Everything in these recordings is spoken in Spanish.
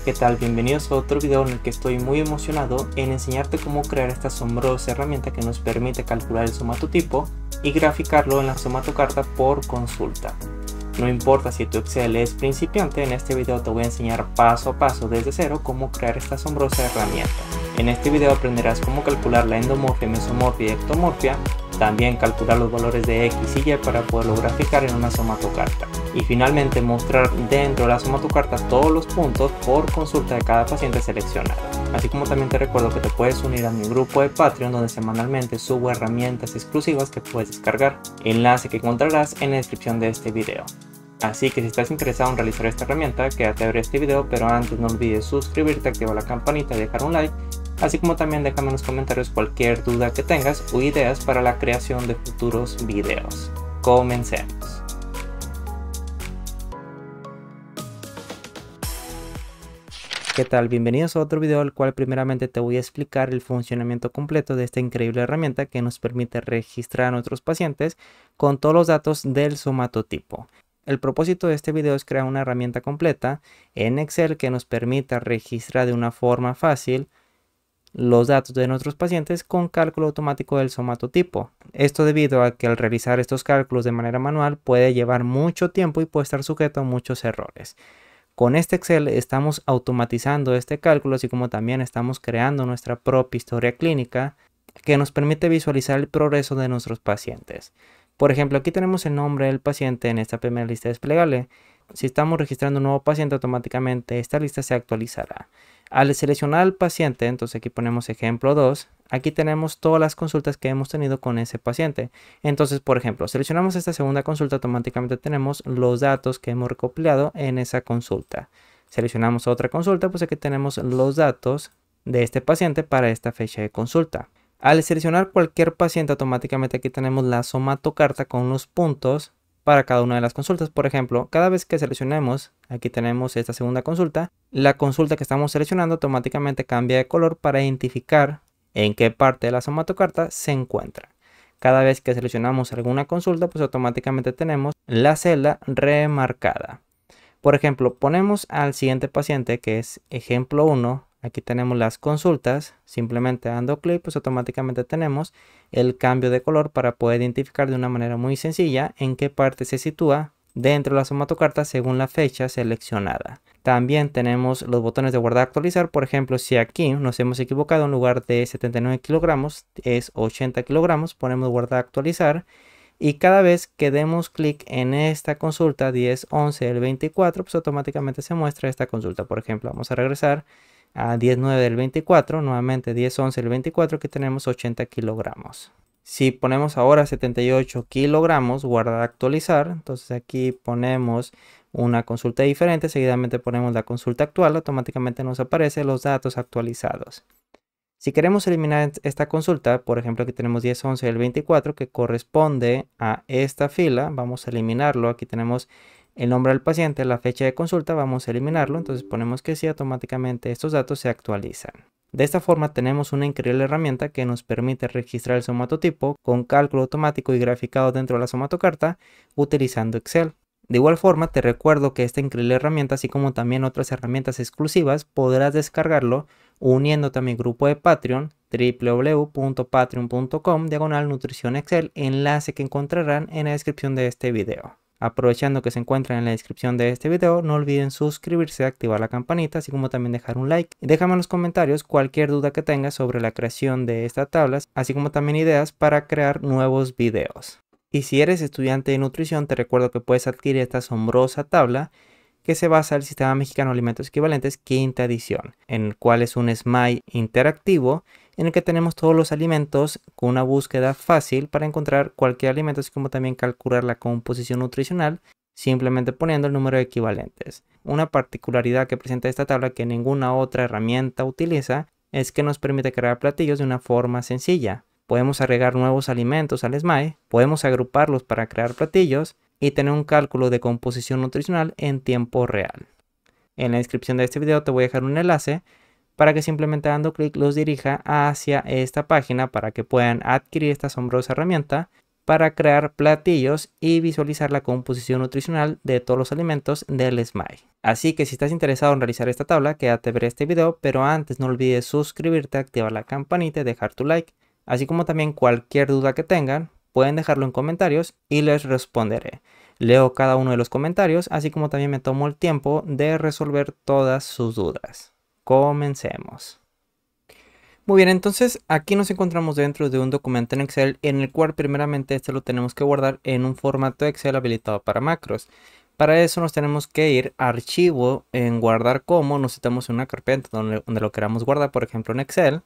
¿Qué tal? Bienvenidos a otro video en el que estoy muy emocionado en enseñarte cómo crear esta asombrosa herramienta que nos permite calcular el somatotipo y graficarlo en la somatocarta por consulta. No importa si tu Excel es principiante, en este video te voy a enseñar paso a paso desde cero cómo crear esta asombrosa herramienta. En este video aprenderás cómo calcular la endomorfia, mesomorfia y ectomorfia, también calcular los valores de X y Y para poderlo graficar en una somatocarta. Y finalmente mostrar dentro de la somatocarta todos los puntos por consulta de cada paciente seleccionado. Así como también te recuerdo que te puedes unir a mi grupo de Patreon donde semanalmente subo herramientas exclusivas que puedes descargar. Enlace que encontrarás en la descripción de este video. Así que si estás interesado en realizar esta herramienta, quédate a ver este video, pero antes no olvides suscribirte, activar la campanita y dejar un like. Así como también déjame en los comentarios cualquier duda que tengas o ideas para la creación de futuros videos. Comencemos. ¿Qué tal? Bienvenidos a otro video el cual primeramente te voy a explicar el funcionamiento completo de esta increíble herramienta que nos permite registrar a nuestros pacientes con todos los datos del somatotipo. El propósito de este video es crear una herramienta completa en Excel que nos permita registrar de una forma fácil los datos de nuestros pacientes con cálculo automático del somatotipo. Esto debido a que al realizar estos cálculos de manera manual puede llevar mucho tiempo y puede estar sujeto a muchos errores. Con este Excel estamos automatizando este cálculo, así como también estamos creando nuestra propia historia clínica que nos permite visualizar el progreso de nuestros pacientes. Por ejemplo, aquí tenemos el nombre del paciente en esta primera lista desplegable. Si estamos registrando un nuevo paciente, automáticamente esta lista se actualizará. Al seleccionar al paciente, entonces aquí ponemos ejemplo 2, aquí tenemos todas las consultas que hemos tenido con ese paciente. Entonces, por ejemplo, seleccionamos esta segunda consulta, automáticamente tenemos los datos que hemos recopilado en esa consulta. Seleccionamos otra consulta, pues aquí tenemos los datos de este paciente para esta fecha de consulta. Al seleccionar cualquier paciente, automáticamente aquí tenemos la somatocarta con los puntos para cada una de las consultas. Por ejemplo, cada vez que seleccionemos, aquí tenemos esta segunda consulta, la consulta que estamos seleccionando automáticamente cambia de color para identificar en qué parte de la somatocarta se encuentra. Cada vez que seleccionamos alguna consulta, pues automáticamente tenemos la celda remarcada. Por ejemplo, ponemos al siguiente paciente que es ejemplo 1. Aquí tenemos las consultas, simplemente dando clic, pues automáticamente tenemos el cambio de color para poder identificar de una manera muy sencilla en qué parte se sitúa dentro de la somatocarta según la fecha seleccionada. También tenemos los botones de guardar actualizar. Por ejemplo, si aquí nos hemos equivocado, en lugar de 79 kilogramos es 80 kilogramos, ponemos guardar actualizar. Y cada vez que demos clic en esta consulta 10, 11, el 24, pues automáticamente se muestra esta consulta. Por ejemplo, vamos a regresar a 10.9 del 24, nuevamente 10.11 del 24, que tenemos 80 kilogramos. Si ponemos ahora 78 kilogramos, guardar actualizar, entonces aquí ponemos una consulta diferente, seguidamente ponemos la consulta actual, automáticamente nos aparecen los datos actualizados. Si queremos eliminar esta consulta, por ejemplo aquí tenemos 10.11 del 24 que corresponde a esta fila, vamos a eliminarlo. Aquí tenemos el nombre del paciente, la fecha de consulta, vamos a eliminarlo, entonces ponemos que sí, automáticamente estos datos se actualizan. De esta forma tenemos una increíble herramienta que nos permite registrar el somatotipo con cálculo automático y graficado dentro de la somatocarta utilizando Excel. De igual forma te recuerdo que esta increíble herramienta, así como también otras herramientas exclusivas, podrás descargarlo uniéndote a mi grupo de Patreon, www.patreon.com/nutrición excel, enlace que encontrarán en la descripción de este video. Aprovechando que se encuentran en la descripción de este video, no olviden suscribirse, activar la campanita, así como también dejar un like. Y déjame en los comentarios cualquier duda que tengas sobre la creación de estas tablas, así como también ideas para crear nuevos videos. Y si eres estudiante de nutrición, te recuerdo que puedes adquirir esta asombrosa tabla que se basa en el Sistema Mexicano de Alimentos Equivalentes, quinta edición, en el cual es un SMAI interactivo en el que tenemos todos los alimentos con una búsqueda fácil para encontrar cualquier alimento, así como también calcular la composición nutricional simplemente poniendo el número de equivalentes. Una particularidad que presenta esta tabla que ninguna otra herramienta utiliza es que nos permite crear platillos de una forma sencilla. Podemos agregar nuevos alimentos al SMAI, podemos agruparlos para crear platillos y tener un cálculo de composición nutricional en tiempo real. En la descripción de este video te voy a dejar un enlace para que simplemente dando clic los dirija hacia esta página para que puedan adquirir esta asombrosa herramienta para crear platillos y visualizar la composición nutricional de todos los alimentos del SMILE. Así que si estás interesado en realizar esta tabla, quédate a ver este video, pero antes no olvides suscribirte, activar la campanita y dejar tu like. Así como también cualquier duda que tengan, pueden dejarlo en comentarios y les responderé. Leo cada uno de los comentarios, así como también me tomo el tiempo de resolver todas sus dudas. Comencemos. Muy bien, entonces aquí nos encontramos dentro de un documento en Excel en el cual primeramente este lo tenemos que guardar en un formato Excel habilitado para macros. Para eso nos tenemos que ir a archivo, en guardar como, nos citamos en una carpeta donde lo queramos guardar, por ejemplo en Excel.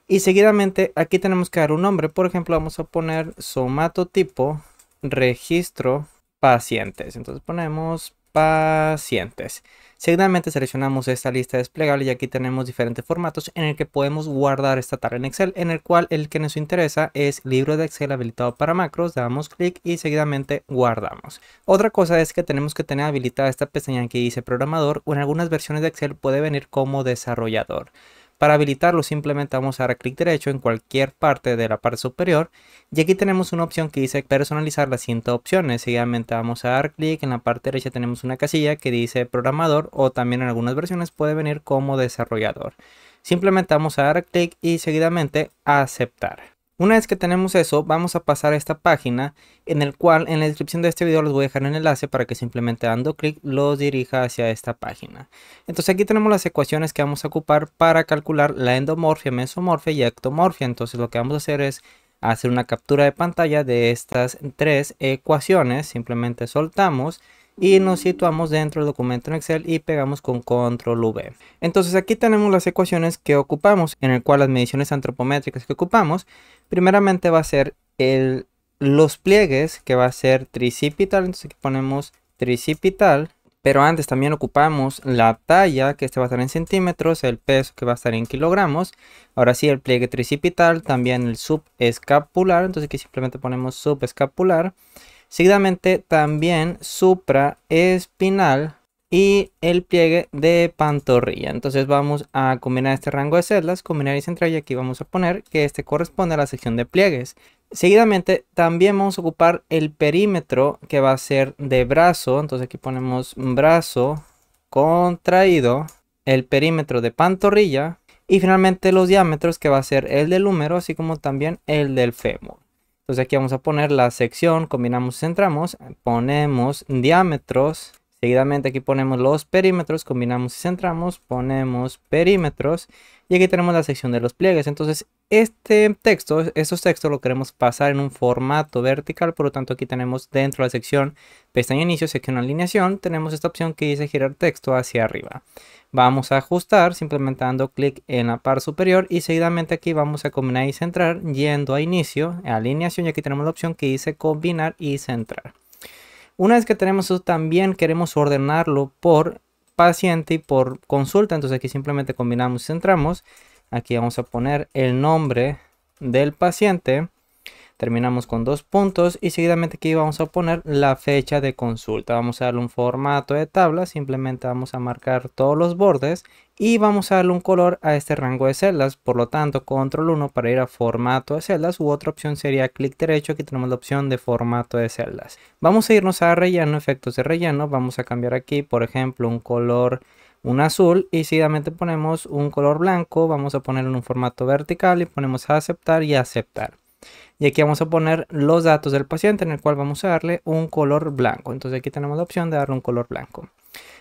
Y seguidamente aquí tenemos que dar un nombre, por ejemplo vamos a poner somatotipo registro pacientes. Entonces ponemos pacientes. Seguidamente seleccionamos esta lista desplegable y aquí tenemos diferentes formatos en el que podemos guardar esta tabla en Excel, en el cual el que nos interesa es libro de Excel habilitado para macros. Damos clic y seguidamente guardamos. Otra cosa es que tenemos que tener habilitada esta pestaña que dice programador, o en algunas versiones de Excel puede venir como desarrollador. Para habilitarlo simplemente vamos a dar clic derecho en cualquier parte de la parte superior y aquí tenemos una opción que dice personalizar las siguientes opciones. Seguidamente vamos a dar clic, en la parte derecha tenemos una casilla que dice programador, o también en algunas versiones puede venir como desarrollador. Simplemente vamos a dar clic y seguidamente aceptar. Una vez que tenemos eso, vamos a pasar a esta página en el cual en la descripción de este video les voy a dejar un enlace para que simplemente dando clic los dirija hacia esta página. Entonces aquí tenemos las ecuaciones que vamos a ocupar para calcular la endomorfia, mesomorfia y ectomorfia. Entonces lo que vamos a hacer es hacer una captura de pantalla de estas tres ecuaciones. Simplemente soltamos y nos situamos dentro del documento en Excel y pegamos con control V. Entonces aquí tenemos las ecuaciones que ocupamos, en el cual las mediciones antropométricas que ocupamos primeramente va a ser los pliegues, que va a ser tricipital. Entonces aquí ponemos tricipital, pero antes también ocupamos la talla, que este va a estar en centímetros, el peso, que va a estar en kilogramos. Ahora sí, el pliegue tricipital, también el subescapular, entonces aquí simplemente ponemos subescapular. Seguidamente también supraespinal y el pliegue de pantorrilla. Entonces vamos a combinar este rango de celdas, combinar y centrar, y aquí vamos a poner que este corresponde a la sección de pliegues. Seguidamente también vamos a ocupar el perímetro, que va a ser de brazo. Entonces aquí ponemos brazo contraído, el perímetro de pantorrilla y finalmente los diámetros, que va a ser el del húmero así como también el del fémur. Entonces aquí vamos a poner la sección, combinamos y centramos, ponemos diámetros, seguidamente aquí ponemos los perímetros, combinamos y centramos, ponemos perímetros y aquí tenemos la sección de los pliegues. Entonces estos textos lo queremos pasar en un formato vertical, por lo tanto aquí tenemos dentro de la sección pestaña inicio, sección alineación, tenemos esta opción que dice girar texto hacia arriba. Vamos a ajustar simplemente dando clic en la parte superior y seguidamente aquí vamos a combinar y centrar yendo a inicio, a alineación, y aquí tenemos la opción que dice combinar y centrar. Una vez que tenemos eso, también queremos ordenarlo por paciente y por consulta. Entonces aquí simplemente combinamos y centramos. Aquí vamos a poner el nombre del paciente. Terminamos con dos puntos y seguidamente aquí vamos a poner la fecha de consulta. Vamos a darle un formato de tabla, simplemente vamos a marcar todos los bordes y vamos a darle un color a este rango de celdas. Por lo tanto, control 1 para ir a formato de celdas, u otra opción sería clic derecho. Aquí tenemos la opción de formato de celdas. Vamos a irnos a relleno, efectos de relleno. Vamos a cambiar aquí, por ejemplo, un azul y seguidamente ponemos un color blanco. Vamos a ponerlo en un formato vertical y ponemos a aceptar y aceptar. Y aquí vamos a poner los datos del paciente, en el cual vamos a darle un color blanco. Entonces aquí tenemos la opción de darle un color blanco.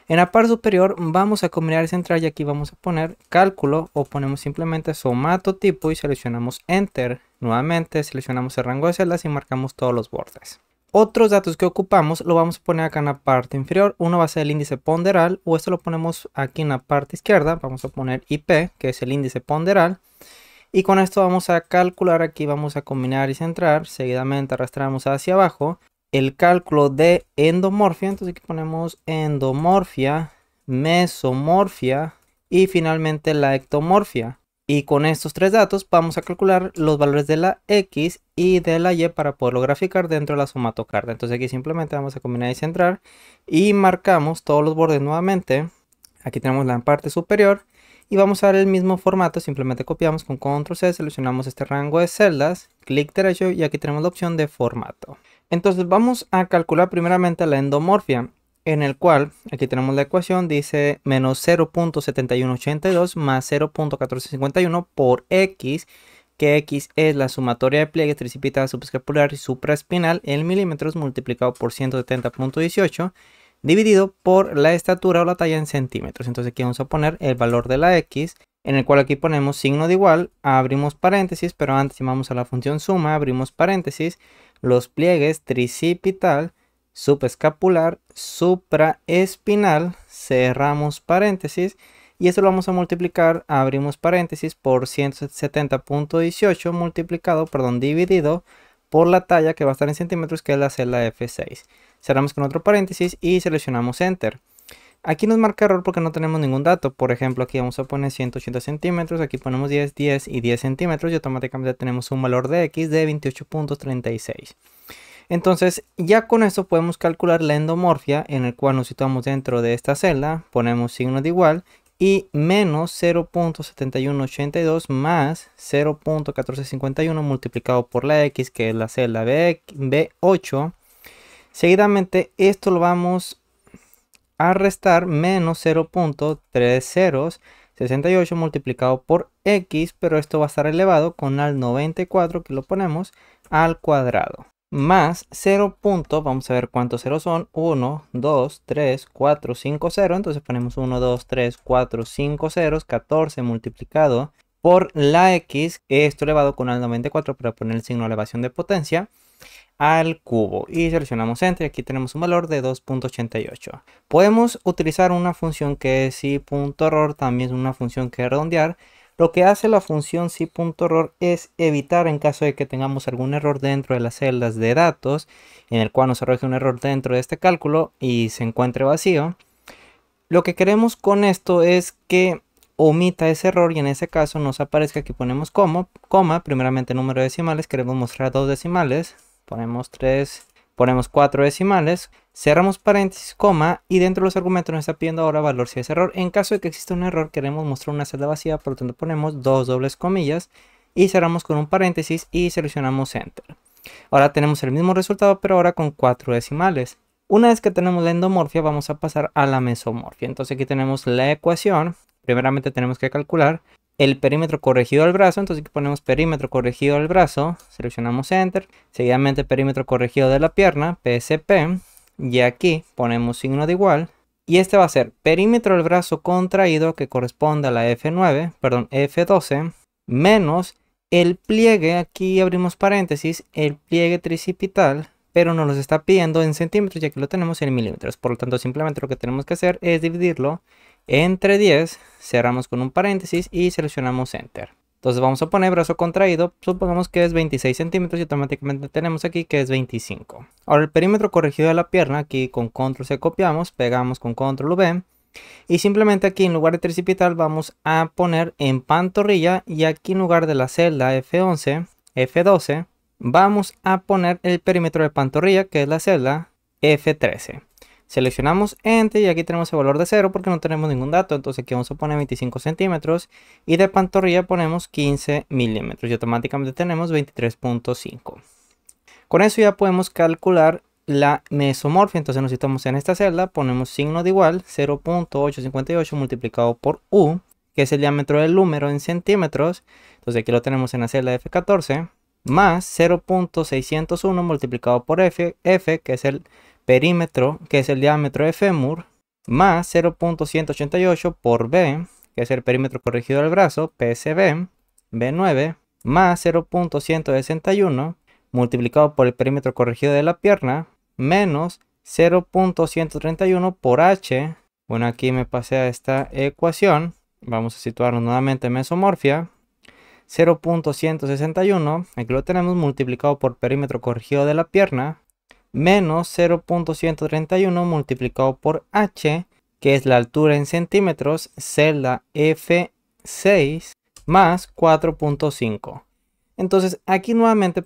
En la parte superior vamos a combinar y centrar y aquí vamos a poner cálculo, o ponemos simplemente somatotipo y seleccionamos enter. Nuevamente seleccionamos el rango de celdas y marcamos todos los bordes. Otros datos que ocupamos lo vamos a poner acá en la parte inferior. Uno va a ser el índice ponderal, o esto lo ponemos aquí en la parte izquierda. Vamos a poner IP, que es el índice ponderal. Y con esto vamos a calcular, aquí vamos a combinar y centrar, seguidamente arrastramos hacia abajo el cálculo de endomorfia. Entonces aquí ponemos endomorfia, mesomorfia y finalmente la ectomorfia. Y con estos tres datos vamos a calcular los valores de la X y de la Y para poderlo graficar dentro de la somatocardia. Entonces aquí simplemente vamos a combinar y centrar y marcamos todos los bordes nuevamente. Aquí tenemos la parte superior. Y vamos a dar el mismo formato, simplemente copiamos con Control C, seleccionamos este rango de celdas, clic derecho y aquí tenemos la opción de formato. Entonces vamos a calcular primeramente la endomorfia, en el cual aquí tenemos la ecuación, dice menos 0.7182 más 0.1451 por X, que X es la sumatoria de pliegues tricipital, subescapular y supraespinal en milímetros multiplicado por 170.18 dividido por la estatura o la talla en centímetros. Entonces aquí vamos a poner el valor de la X, en el cual aquí ponemos signo de igual, abrimos paréntesis, pero antes llamamos a la función suma, abrimos paréntesis, los pliegues tricipital, subescapular, supraespinal, cerramos paréntesis, y esto lo vamos a multiplicar, abrimos paréntesis, por 170.18 dividido por la talla que va a estar en centímetros, que es la celda F6. Cerramos con otro paréntesis y seleccionamos Enter. Aquí nos marca error porque no tenemos ningún dato. Por ejemplo, aquí vamos a poner 180 centímetros, aquí ponemos 10, 10 y 10 centímetros y automáticamente tenemos un valor de X de 28.36. Entonces, ya con esto podemos calcular la endomorfia, en el cual nos situamos dentro de esta celda, ponemos signo de igual y menos 0.7182 más 0.1451 multiplicado por la X, que es la celda B8. Seguidamente esto lo vamos a restar menos 0.3068 multiplicado por X, pero esto va a estar elevado con al 94, que lo ponemos al cuadrado. Más 0. Vamos a ver cuántos ceros son. 1, 2, 3, 4, 5, 0. Entonces ponemos 1, 2, 3, 4, 5 ceros. 14 multiplicado por la X. Esto elevado con al 94 para poner el signo de elevación de potencia al cubo y seleccionamos Enter. Aquí tenemos un valor de 2.88. Podemos utilizar una función que es si.error, también es una función que es redondear. Lo que hace la función si.error es evitar, en caso de que tengamos algún error dentro de las celdas de datos, en el cual nos arroje un error dentro de este cálculo y se encuentre vacío. Lo que queremos con esto es que omita ese error y en ese caso nos aparezca, aquí ponemos coma, primeramente número de decimales, queremos mostrar 2 decimales. Ponemos 3, ponemos 4 decimales, cerramos paréntesis, coma, y dentro de los argumentos nos está pidiendo ahora valor si es error. En caso de que exista un error, queremos mostrar una celda vacía, por lo tanto ponemos 2 dobles comillas y cerramos con un paréntesis y seleccionamos Enter. Ahora tenemos el mismo resultado, pero ahora con 4 decimales. Una vez que tenemos la endomorfia, vamos a pasar a la mesomorfia. Entonces aquí tenemos la ecuación. Primeramente tenemos que calcular el perímetro corregido al brazo, entonces aquí ponemos perímetro corregido al brazo, seleccionamos Enter, seguidamente perímetro corregido de la pierna, PSP, y aquí ponemos signo de igual, y este va a ser perímetro del brazo contraído que corresponde a la F12, menos el pliegue, aquí abrimos paréntesis, el pliegue tricipital, pero nos los está pidiendo en centímetros y aquí lo tenemos en milímetros, por lo tanto simplemente lo que tenemos que hacer es dividirlo entre 10, cerramos con un paréntesis y seleccionamos Enter. Entonces vamos a poner brazo contraído, supongamos que es 26 centímetros y automáticamente tenemos aquí que es 25. Ahora el perímetro corregido de la pierna, aquí con Control C copiamos, pegamos con Control V y simplemente aquí en lugar de tricipital vamos a poner en pantorrilla y aquí en lugar de la celda F11, F12, vamos a poner el perímetro de pantorrilla que es la celda F13. Seleccionamos Enter y aquí tenemos el valor de 0 porque no tenemos ningún dato. Entonces aquí vamos a poner 25 centímetros y de pantorrilla ponemos 15 milímetros y automáticamente tenemos 23.5. Con eso ya podemos calcular la mesomorfia. Entonces nos situamos en esta celda, ponemos signo de igual, 0.858 multiplicado por U, que es el diámetro del húmero en centímetros. Entonces aquí lo tenemos en la celda F14, más 0.601 multiplicado por F, que es el perímetro, que es el diámetro de fémur, más 0.188 por B, que es el perímetro corregido del brazo, PSB, B9, más 0.161 multiplicado por el perímetro corregido de la pierna, menos 0.131 por H. Bueno, aquí me pasé a esta ecuación. Vamos a situarnos nuevamente en mesomorfia. 0.161, aquí lo tenemos multiplicado por perímetro corregido de la pierna, menos 0.131 multiplicado por H, que es la altura en centímetros, celda F6, más 4.5. Entonces aquí nuevamente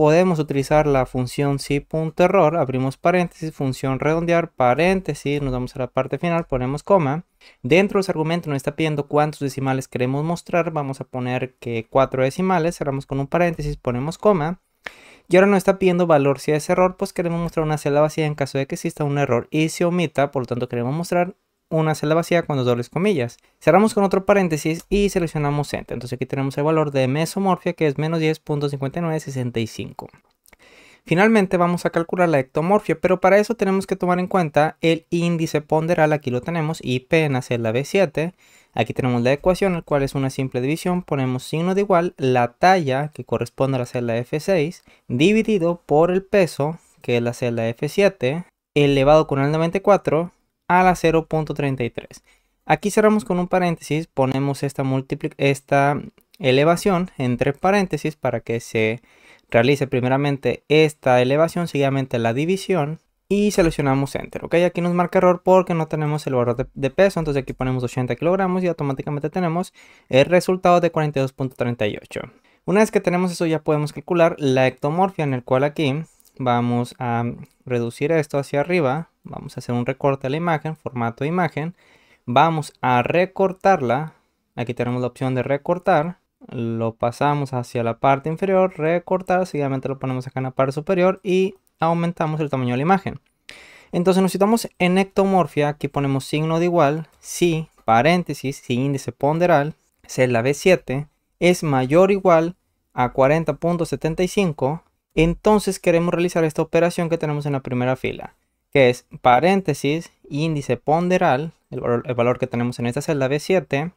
podemos utilizar la función si.error, abrimos paréntesis, función redondear, paréntesis, nos vamos a la parte final, ponemos coma. Dentro de los argumentos nos está pidiendo cuántos decimales queremos mostrar, vamos a poner que 4 decimales, cerramos con un paréntesis, ponemos coma. Y ahora nos está pidiendo valor si es error, pues queremos mostrar una celda vacía en caso de que exista un error y se omita, por lo tanto queremos mostrar una celda vacía con dos dobles comillas. Cerramos con otro paréntesis y seleccionamos Enter. Entonces aquí tenemos el valor de mesomorfia que es menos 10.5965. Finalmente vamos a calcular la ectomorfia, pero para eso tenemos que tomar en cuenta el índice ponderal. Aquí lo tenemos, IP en la celda B7. Aquí tenemos la ecuación, el cual es una simple división. Ponemos signo de igual, la talla, que corresponde a la celda F6, dividido por el peso, que es la celda F7, elevado con el 94 a la 0.33. Aquí cerramos con un paréntesis, ponemos esta elevación entre paréntesis para que se realice primeramente esta elevación, seguidamente la división y seleccionamos Enter. Ok, aquí nos marca error porque no tenemos el valor de peso, entonces aquí ponemos 80 kilogramos y automáticamente tenemos el resultado de 42.38. Una vez que tenemos eso ya podemos calcular la ectomorfia, en el cual aquí vamos a reducir esto hacia arriba, vamos a hacer un recorte a la imagen, formato de imagen, vamos a recortarla, aquí tenemos la opción de recortar, lo pasamos hacia la parte inferior, recortar, seguidamente lo ponemos acá en la parte superior y aumentamos el tamaño de la imagen. Entonces necesitamos en ectomorfia, aquí ponemos signo de igual, si, paréntesis, si índice ponderal, celda B7, es mayor o igual a 40.75, entonces queremos realizar esta operación que tenemos en la primera fila, que es paréntesis, índice ponderal, el valor que tenemos en esta celda B7,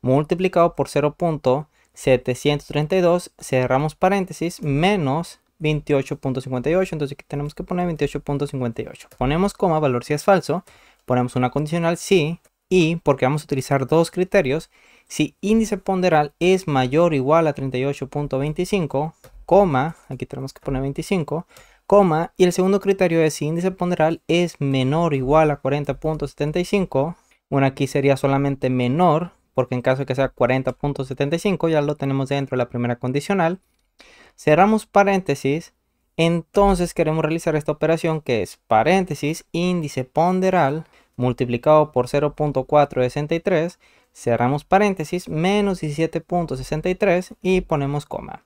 multiplicado por 0.732, cerramos paréntesis, menos 28.58, entonces aquí tenemos que poner 28.58. Ponemos coma, valor si es falso, ponemos una condicional si, y porque vamos a utilizar dos criterios, si índice ponderal es mayor o igual a 38.25, coma, aquí tenemos que poner 25, coma, y el segundo criterio es si índice ponderal es menor o igual a 40.75, bueno, aquí sería solamente menor, porque en caso de que sea 40.75 ya lo tenemos dentro de la primera condicional. Cerramos paréntesis, entonces queremos realizar esta operación que es paréntesis, índice ponderal, multiplicado por 0.463, cerramos paréntesis, menos 17.63 y ponemos coma.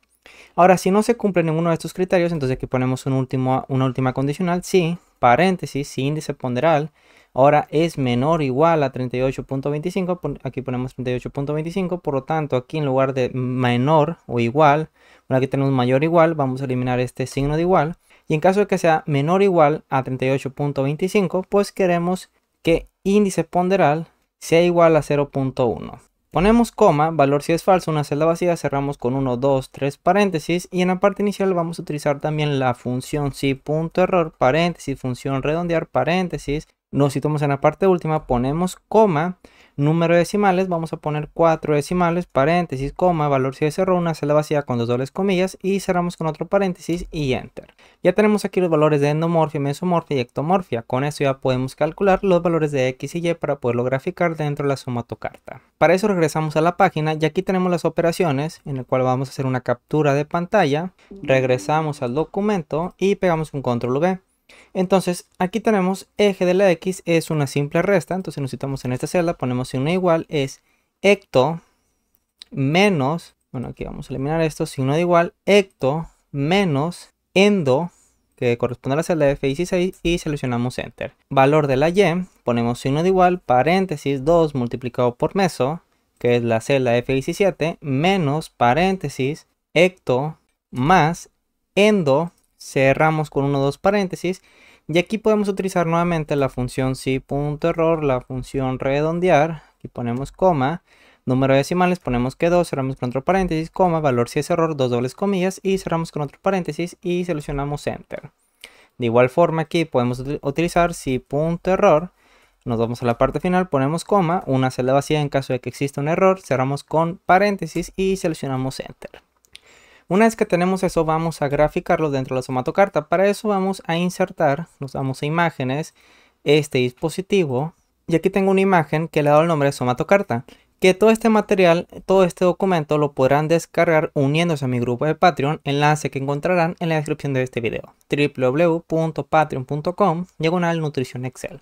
Ahora, si no se cumple ninguno de estos criterios, entonces aquí ponemos una última condicional, si, paréntesis, si índice ponderal, ahora es menor o igual a 38.25, aquí ponemos 38.25, por lo tanto aquí en lugar de menor o igual, bueno, aquí tenemos mayor o igual, vamos a eliminar este signo de igual, y en caso de que sea menor o igual a 38.25, pues queremos que índice ponderal sea igual a 0.1. Ponemos coma, valor si es falso, una celda vacía, cerramos con 1, 2, 3 paréntesis y en la parte inicial vamos a utilizar también la función si.error, paréntesis, función redondear, paréntesis. Nos situamos en la parte última, ponemos coma, número de decimales, vamos a poner 4 decimales, paréntesis, coma, valor si es error, una celda vacía con dos dobles comillas y cerramos con otro paréntesis y enter. Ya tenemos aquí los valores de endomorfia, mesomorfia y ectomorfia. Con eso ya podemos calcular los valores de X y Y para poderlo graficar dentro de la somatocarta. Para eso regresamos a la página y aquí tenemos las operaciones en el cual vamos a hacer una captura de pantalla. Regresamos al documento y pegamos un control V. Entonces aquí tenemos eje de la X es una simple resta, entonces necesitamos en esta celda, ponemos signo igual, es ecto menos, bueno aquí vamos a eliminar esto, signo de igual, ecto menos endo, que corresponde a la celda F16 y seleccionamos enter. Valor de la Y, ponemos signo de igual, paréntesis 2 multiplicado por meso, que es la celda F17, menos paréntesis, ecto más endo, cerramos con 1, 2 paréntesis y aquí podemos utilizar nuevamente la función si.error, la función redondear, aquí ponemos coma, número de decimales ponemos que 2, cerramos con otro paréntesis, coma, valor si es error, dos dobles comillas y cerramos con otro paréntesis y seleccionamos enter. De igual forma aquí podemos utilizar si.error, nos vamos a la parte final, ponemos coma, una celda vacía en caso de que exista un error, cerramos con paréntesis y seleccionamos enter. Una vez que tenemos eso, vamos a graficarlo dentro de la somatocarta. Para eso vamos a insertar, nos damos a imágenes, este dispositivo. Y aquí tengo una imagen que le he dado el nombre de somatocarta. que todo este material, todo este documento lo podrán descargar uniéndose a mi grupo de Patreon, enlace que encontrarán en la descripción de este video, www.patreon.com/nutrición Excel.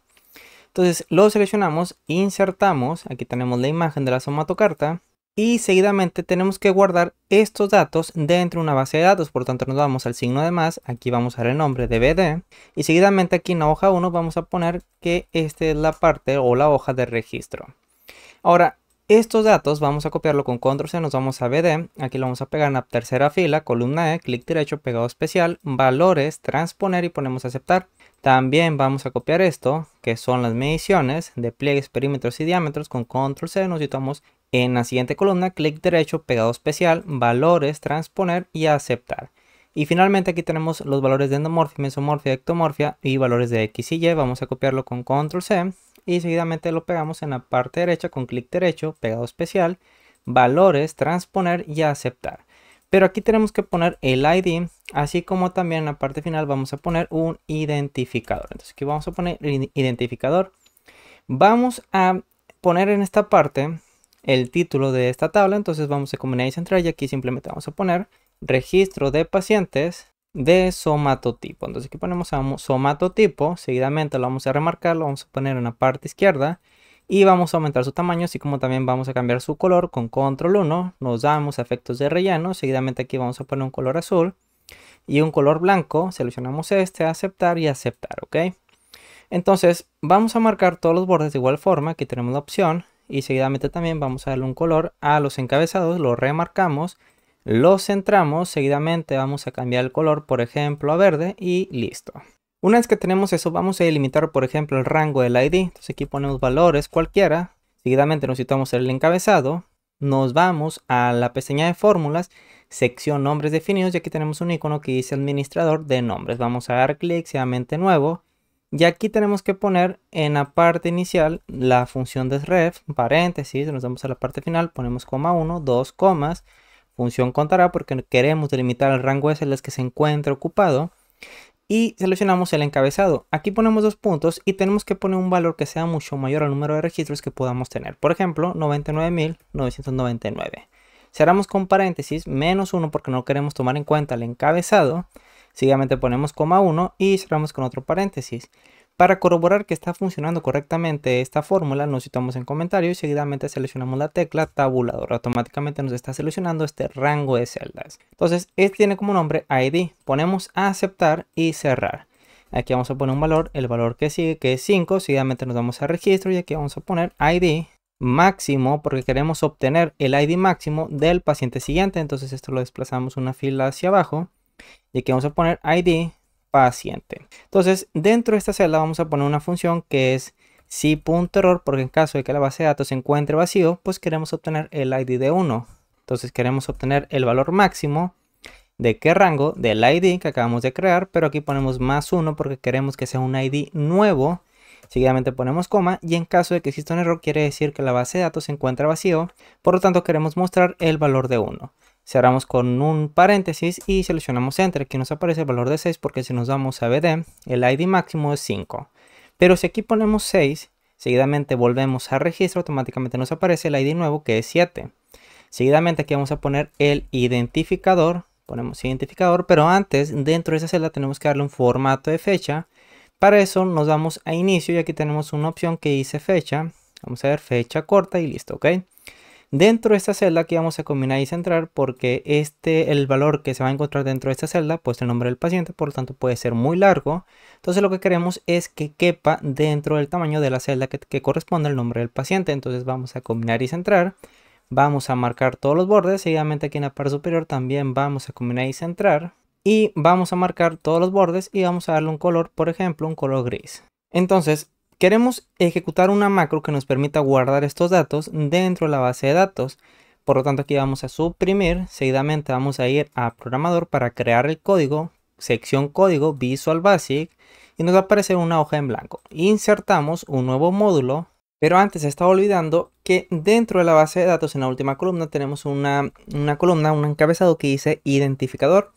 Entonces lo seleccionamos, insertamos, aquí tenemos la imagen de la somatocarta y seguidamente tenemos que guardar estos datos dentro de una base de datos. Por lo tanto nos vamos al signo de más, aquí vamos a dar el nombre de BD y seguidamente aquí en la hoja 1 vamos a poner que esta es la parte o la hoja de registro. Ahora estos datos vamos a copiarlo con control C, nos vamos a BD, aquí lo vamos a pegar en la tercera fila, columna E, clic derecho, pegado especial, valores, transponer y ponemos aceptar. También vamos a copiar esto, que son las mediciones de pliegues, perímetros y diámetros, con control C, nos situamos en la siguiente columna, clic derecho, pegado especial, valores, transponer y aceptar. Y finalmente aquí tenemos los valores de endomorfia, mesomorfia, ectomorfia y valores de X y Y, vamos a copiarlo con control C. Y seguidamente lo pegamos en la parte derecha con clic derecho, pegado especial, valores, transponer y aceptar. Pero aquí tenemos que poner el ID, así como también en la parte final vamos a poner un identificador. Entonces aquí vamos a poner identificador. Vamos a poner en esta parte el título de esta tabla, entonces vamos a combinar y centrar y aquí simplemente vamos a poner registro de pacientes de somatotipo. Entonces aquí ponemos somatotipo, seguidamente lo vamos a remarcar, lo vamos a poner en la parte izquierda y vamos a aumentar su tamaño, así como también vamos a cambiar su color con control 1, nos damos a efectos de relleno, seguidamente aquí vamos a poner un color azul y un color blanco, seleccionamos este, aceptar y aceptar, ¿ok? Entonces vamos a marcar todos los bordes de igual forma, aquí tenemos la opción y seguidamente también vamos a darle un color a los encabezados, lo remarcamos, lo centramos, seguidamente vamos a cambiar el color, por ejemplo, a verde y listo. Una vez que tenemos eso, vamos a delimitar, por ejemplo, el rango del ID. Entonces aquí ponemos valores cualquiera, seguidamente nos situamos en el encabezado, nos vamos a la pestaña de fórmulas, sección nombres definidos y aquí tenemos un icono que dice administrador de nombres. Vamos a dar clic, seguidamente nuevo. Y aquí tenemos que poner en la parte inicial la función de ref, paréntesis, nos vamos a la parte final, ponemos coma 1, 2 comas, función contará porque queremos delimitar el rango de celdas que se encuentra ocupado y seleccionamos el encabezado. Aquí ponemos 2 puntos y tenemos que poner un valor que sea mucho mayor al número de registros que podamos tener. Por ejemplo, 99.999. Cerramos con paréntesis, menos 1 porque no queremos tomar en cuenta el encabezado. Seguidamente ponemos coma 1 y cerramos con otro paréntesis. Para corroborar que está funcionando correctamente esta fórmula, nos situamos en comentarios y seguidamente seleccionamos la tecla tabulador. Automáticamente nos está seleccionando este rango de celdas. Entonces, este tiene como nombre ID. Ponemos a aceptar y cerrar. Aquí vamos a poner un valor, el valor que sigue, que es 5. Seguidamente nos vamos a registro y aquí vamos a poner ID máximo porque queremos obtener el ID máximo del paciente siguiente. Entonces, esto lo desplazamos una fila hacia abajo y aquí vamos a poner ID paciente. Entonces dentro de esta celda vamos a poner una función que es si.error porque en caso de que la base de datos se encuentre vacío, pues queremos obtener el ID de 1. Entonces queremos obtener el valor máximo de qué rango del ID que acabamos de crear, pero aquí ponemos más 1 porque queremos que sea un ID nuevo. Seguidamente ponemos coma y en caso de que exista un error quiere decir que la base de datos se encuentra vacío, por lo tanto queremos mostrar el valor de 1. Cerramos con un paréntesis y seleccionamos Enter. Aquí nos aparece el valor de 6 porque si nos vamos a BD, el ID máximo es 5. Pero si aquí ponemos 6, seguidamente volvemos a registro, automáticamente nos aparece el ID nuevo que es 7. Seguidamente aquí vamos a poner el identificador. Ponemos identificador, pero antes dentro de esa celda tenemos que darle un formato de fecha. Para eso nos vamos a inicio y aquí tenemos una opción que dice fecha. Vamos a ver fecha corta y listo, ¿ok? Dentro de esta celda aquí vamos a combinar y centrar porque el valor que se va a encontrar dentro de esta celda, pues el nombre del paciente, por lo tanto puede ser muy largo. Entonces lo que queremos es que quepa dentro del tamaño de la celda que corresponde al nombre del paciente. Entonces vamos a combinar y centrar. Vamos a marcar todos los bordes. Seguidamente aquí en la parte superior también vamos a combinar y centrar. Y vamos a marcar todos los bordes y vamos a darle un color, por ejemplo, un color gris. Entonces queremos ejecutar una macro que nos permita guardar estos datos dentro de la base de datos. Por lo tanto, aquí vamos a suprimir. Seguidamente vamos a ir a programador para crear el código, sección código, Visual Basic, y nos va a aparecer una hoja en blanco. Insertamos un nuevo módulo, pero antes estaba olvidando que dentro de la base de datos en la última columna tenemos una columna, un encabezado que dice identificador.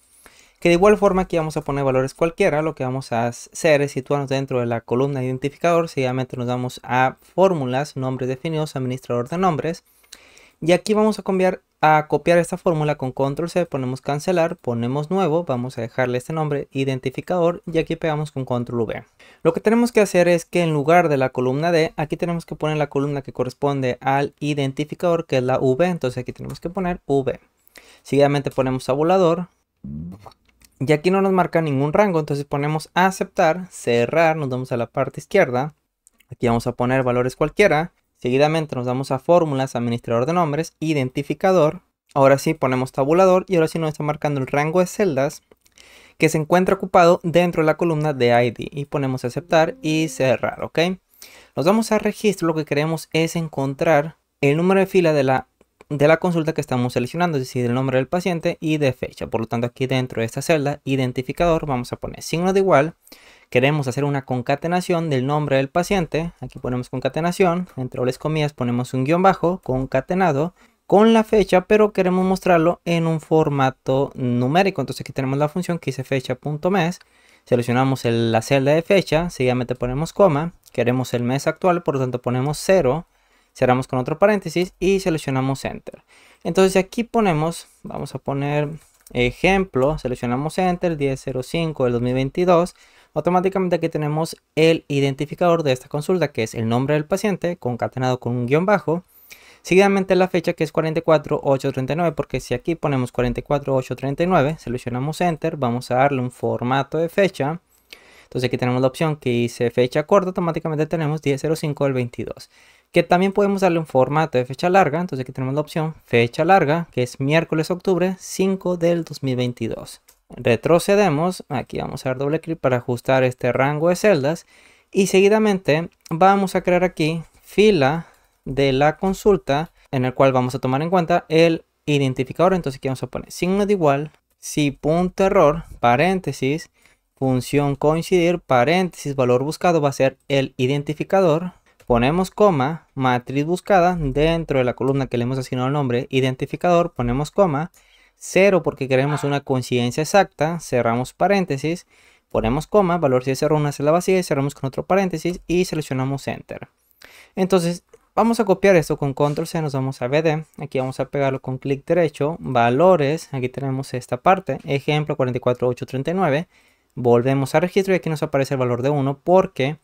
Que de igual forma aquí vamos a poner valores cualquiera. Lo que vamos a hacer es situarnos dentro de la columna identificador. Seguidamente nos vamos a fórmulas, nombres definidos, administrador de nombres. Y aquí vamos a copiar esta fórmula con control C, ponemos cancelar, ponemos nuevo, vamos a dejarle este nombre, identificador, y aquí pegamos con control V. Lo que tenemos que hacer es que en lugar de la columna D, aquí tenemos que poner la columna que corresponde al identificador, que es la V, entonces aquí tenemos que poner V. Seguidamente ponemos tabulador, y aquí no nos marca ningún rango, entonces ponemos aceptar, cerrar, nos vamos a la parte izquierda, aquí vamos a poner valores cualquiera. Seguidamente nos vamos a fórmulas, administrador de nombres, identificador. Ahora sí ponemos tabulador y ahora sí nos está marcando el rango de celdas que se encuentra ocupado dentro de la columna de ID. Y ponemos aceptar y cerrar, ¿ok? Nos vamos a registro, lo que queremos es encontrar el número de fila de la consulta que estamos seleccionando, es decir, el nombre del paciente y de fecha. Por lo tanto, aquí dentro de esta celda, identificador, vamos a poner signo de igual. Queremos hacer una concatenación del nombre del paciente. Aquí ponemos concatenación. Entre dobles comillas ponemos un guión bajo, concatenado, con la fecha, pero queremos mostrarlo en un formato numérico. Entonces aquí tenemos la función que dice fecha.mes. Seleccionamos la celda de fecha. Seguidamente ponemos coma. Queremos el mes actual, por lo tanto ponemos 0. Cerramos con otro paréntesis y seleccionamos enter. Entonces aquí ponemos, vamos a poner ejemplo. Seleccionamos enter, 10/05 del 2022. Automáticamente aquí tenemos el identificador de esta consulta, que es el nombre del paciente concatenado con un guión bajo. Seguidamente la fecha, que es 44/8/39, porque si aquí ponemos 44/8/39, seleccionamos enter, vamos a darle un formato de fecha. Entonces aquí tenemos la opción que dice fecha corta, automáticamente tenemos 10/05 del 22. Que también podemos darle un formato de fecha larga, entonces aquí tenemos la opción fecha larga, que es miércoles-octubre 5 del 2022. Retrocedemos, aquí vamos a dar doble clic para ajustar este rango de celdas y seguidamente vamos a crear aquí fila de la consulta en el cual vamos a tomar en cuenta el identificador. Entonces aquí vamos a poner signo de igual, si punto error, paréntesis, función coincidir, paréntesis, valor buscado va a ser el identificador. Ponemos coma, matriz buscada, dentro de la columna que le hemos asignado el nombre, identificador, ponemos coma, 0 porque queremos una coincidencia exacta, cerramos paréntesis, ponemos coma, valor si es 0, una celda vacía y cerramos con otro paréntesis y seleccionamos enter. Entonces vamos a copiar esto con control C, nos vamos a BD, aquí vamos a pegarlo con clic derecho, valores, aquí tenemos esta parte, ejemplo 44/8/39, volvemos a registro y aquí nos aparece el valor de 1 porque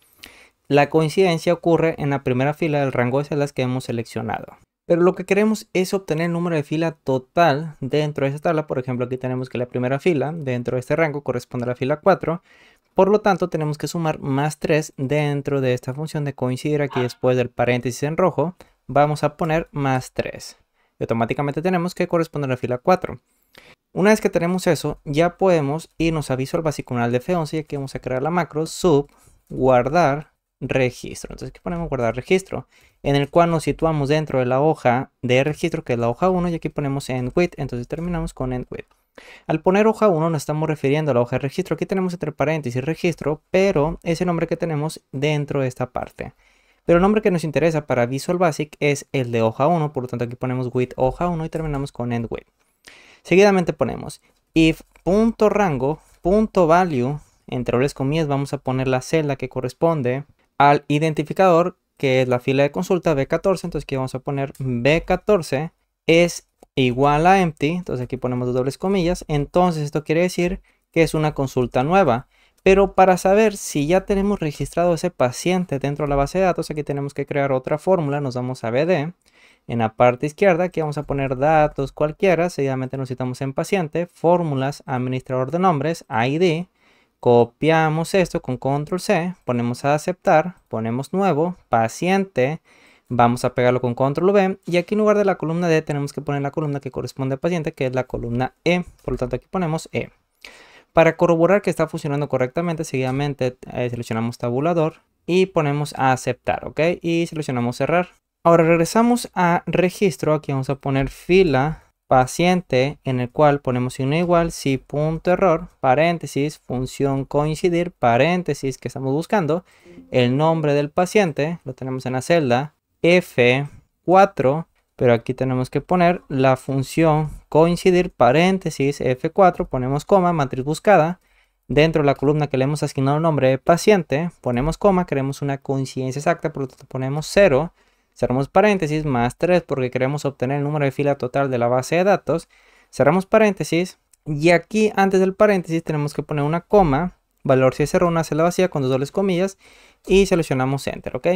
la coincidencia ocurre en la primera fila del rango de celdas que hemos seleccionado. Pero lo que queremos es obtener el número de fila total dentro de esta tabla. Por ejemplo, aquí tenemos que la primera fila dentro de este rango corresponde a la fila 4. Por lo tanto, tenemos que sumar más 3 dentro de esta función de coincidir. Aquí después del paréntesis en rojo, vamos a poner más 3. Y automáticamente tenemos que corresponde a la fila 4. Una vez que tenemos eso, ya podemos irnos a Visual Basic con el de F11 y aquí vamos a crear la macro sub, guardar, registro. Entonces aquí ponemos guardar registro, en el cual nos situamos dentro de la hoja de registro, que es la hoja 1, y aquí ponemos end with, entonces terminamos con end with. Al poner hoja 1 nos estamos refiriendo a la hoja de registro. Aquí tenemos entre paréntesis registro, pero es el nombre que tenemos dentro de esta parte. Pero el nombre que nos interesa para Visual Basic es el de hoja 1, por lo tanto aquí ponemos with hoja 1 y terminamos con end with. Seguidamente ponemos if.rango.value, entre dobles comillas vamos a poner la celda que corresponde al identificador, que es la fila de consulta B14, entonces aquí vamos a poner B14 es igual a empty, entonces aquí ponemos dos dobles comillas, entonces esto quiere decir que es una consulta nueva. Pero para saber si ya tenemos registrado ese paciente dentro de la base de datos, aquí tenemos que crear otra fórmula, nos vamos a BD, en la parte izquierda aquí vamos a poner datos cualquiera, seguidamente nos citamos en paciente, fórmulas, administrador de nombres, ID, copiamos esto con control C, ponemos a aceptar, ponemos nuevo, paciente, vamos a pegarlo con control V y aquí en lugar de la columna D tenemos que poner la columna que corresponde al paciente, que es la columna E, por lo tanto aquí ponemos E. Para corroborar que está funcionando correctamente, seguidamente seleccionamos tabulador y ponemos a aceptar, ¿ok? Y seleccionamos cerrar. Ahora regresamos a registro, aquí vamos a poner fila paciente, en el cual ponemos signo igual, si punto error, paréntesis, función coincidir, paréntesis que estamos buscando, el nombre del paciente, lo tenemos en la celda F4, pero aquí tenemos que poner la función coincidir, paréntesis, F4, ponemos coma, matriz buscada, dentro de la columna que le hemos asignado el nombre de paciente, ponemos coma, queremos una coincidencia exacta, por lo tanto ponemos 0, cerramos paréntesis, más 3 porque queremos obtener el número de fila total de la base de datos, cerramos paréntesis y aquí antes del paréntesis tenemos que poner una coma, valor si cerró una celda vacía con dos dobles comillas y seleccionamos Enter, ¿ok?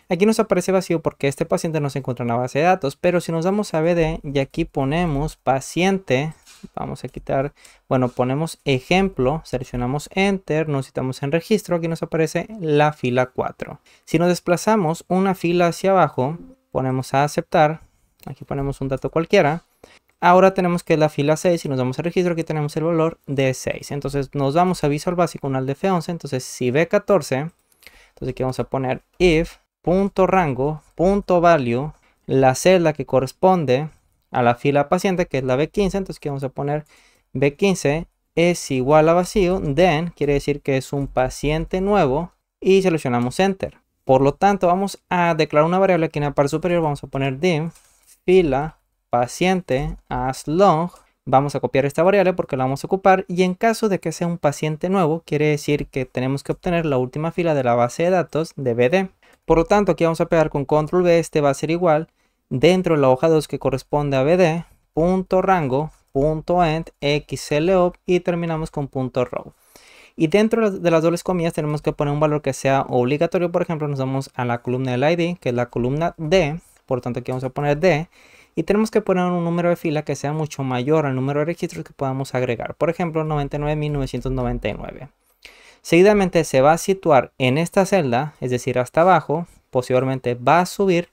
Aquí nos aparece vacío porque este paciente no se encuentra en la base de datos, pero si nos damos a BD y aquí ponemos paciente, vamos a quitar, bueno, ponemos ejemplo, seleccionamos Enter, nos citamos en registro, aquí nos aparece la fila 4. Si nos desplazamos una fila hacia abajo, ponemos a aceptar, aquí ponemos un dato cualquiera. Ahora tenemos que la fila 6 y nos damos al registro, aquí tenemos el valor de 6. Entonces nos vamos a Visual Basic con al de F11. Entonces si B14, entonces aquí vamos a poner if.rango.value, la celda que corresponde a la fila paciente, que es la B15. Entonces aquí vamos a poner B15 es igual a vacío, then quiere decir que es un paciente nuevo y seleccionamos Enter. Por lo tanto vamos a declarar una variable aquí en la parte superior, vamos a poner div fila paciente as long, vamos a copiar esta variable porque la vamos a ocupar y en caso de que sea un paciente nuevo quiere decir que tenemos que obtener la última fila de la base de datos de BD. Por lo tanto aquí vamos a pegar con control V, este va a ser igual dentro de la hoja 2 que corresponde a BD, punto rango, punto end, xlop y terminamos con punto row. Y dentro de las dobles comillas tenemos que poner un valor que sea obligatorio. Por ejemplo, nos vamos a la columna del ID, que es la columna D, por lo tanto aquí vamos a poner D. Y tenemos que poner un número de fila que sea mucho mayor al número de registros que podamos agregar. Por ejemplo, 99.999. Seguidamente se va a situar en esta celda, es decir, hasta abajo. Posteriormente va a subir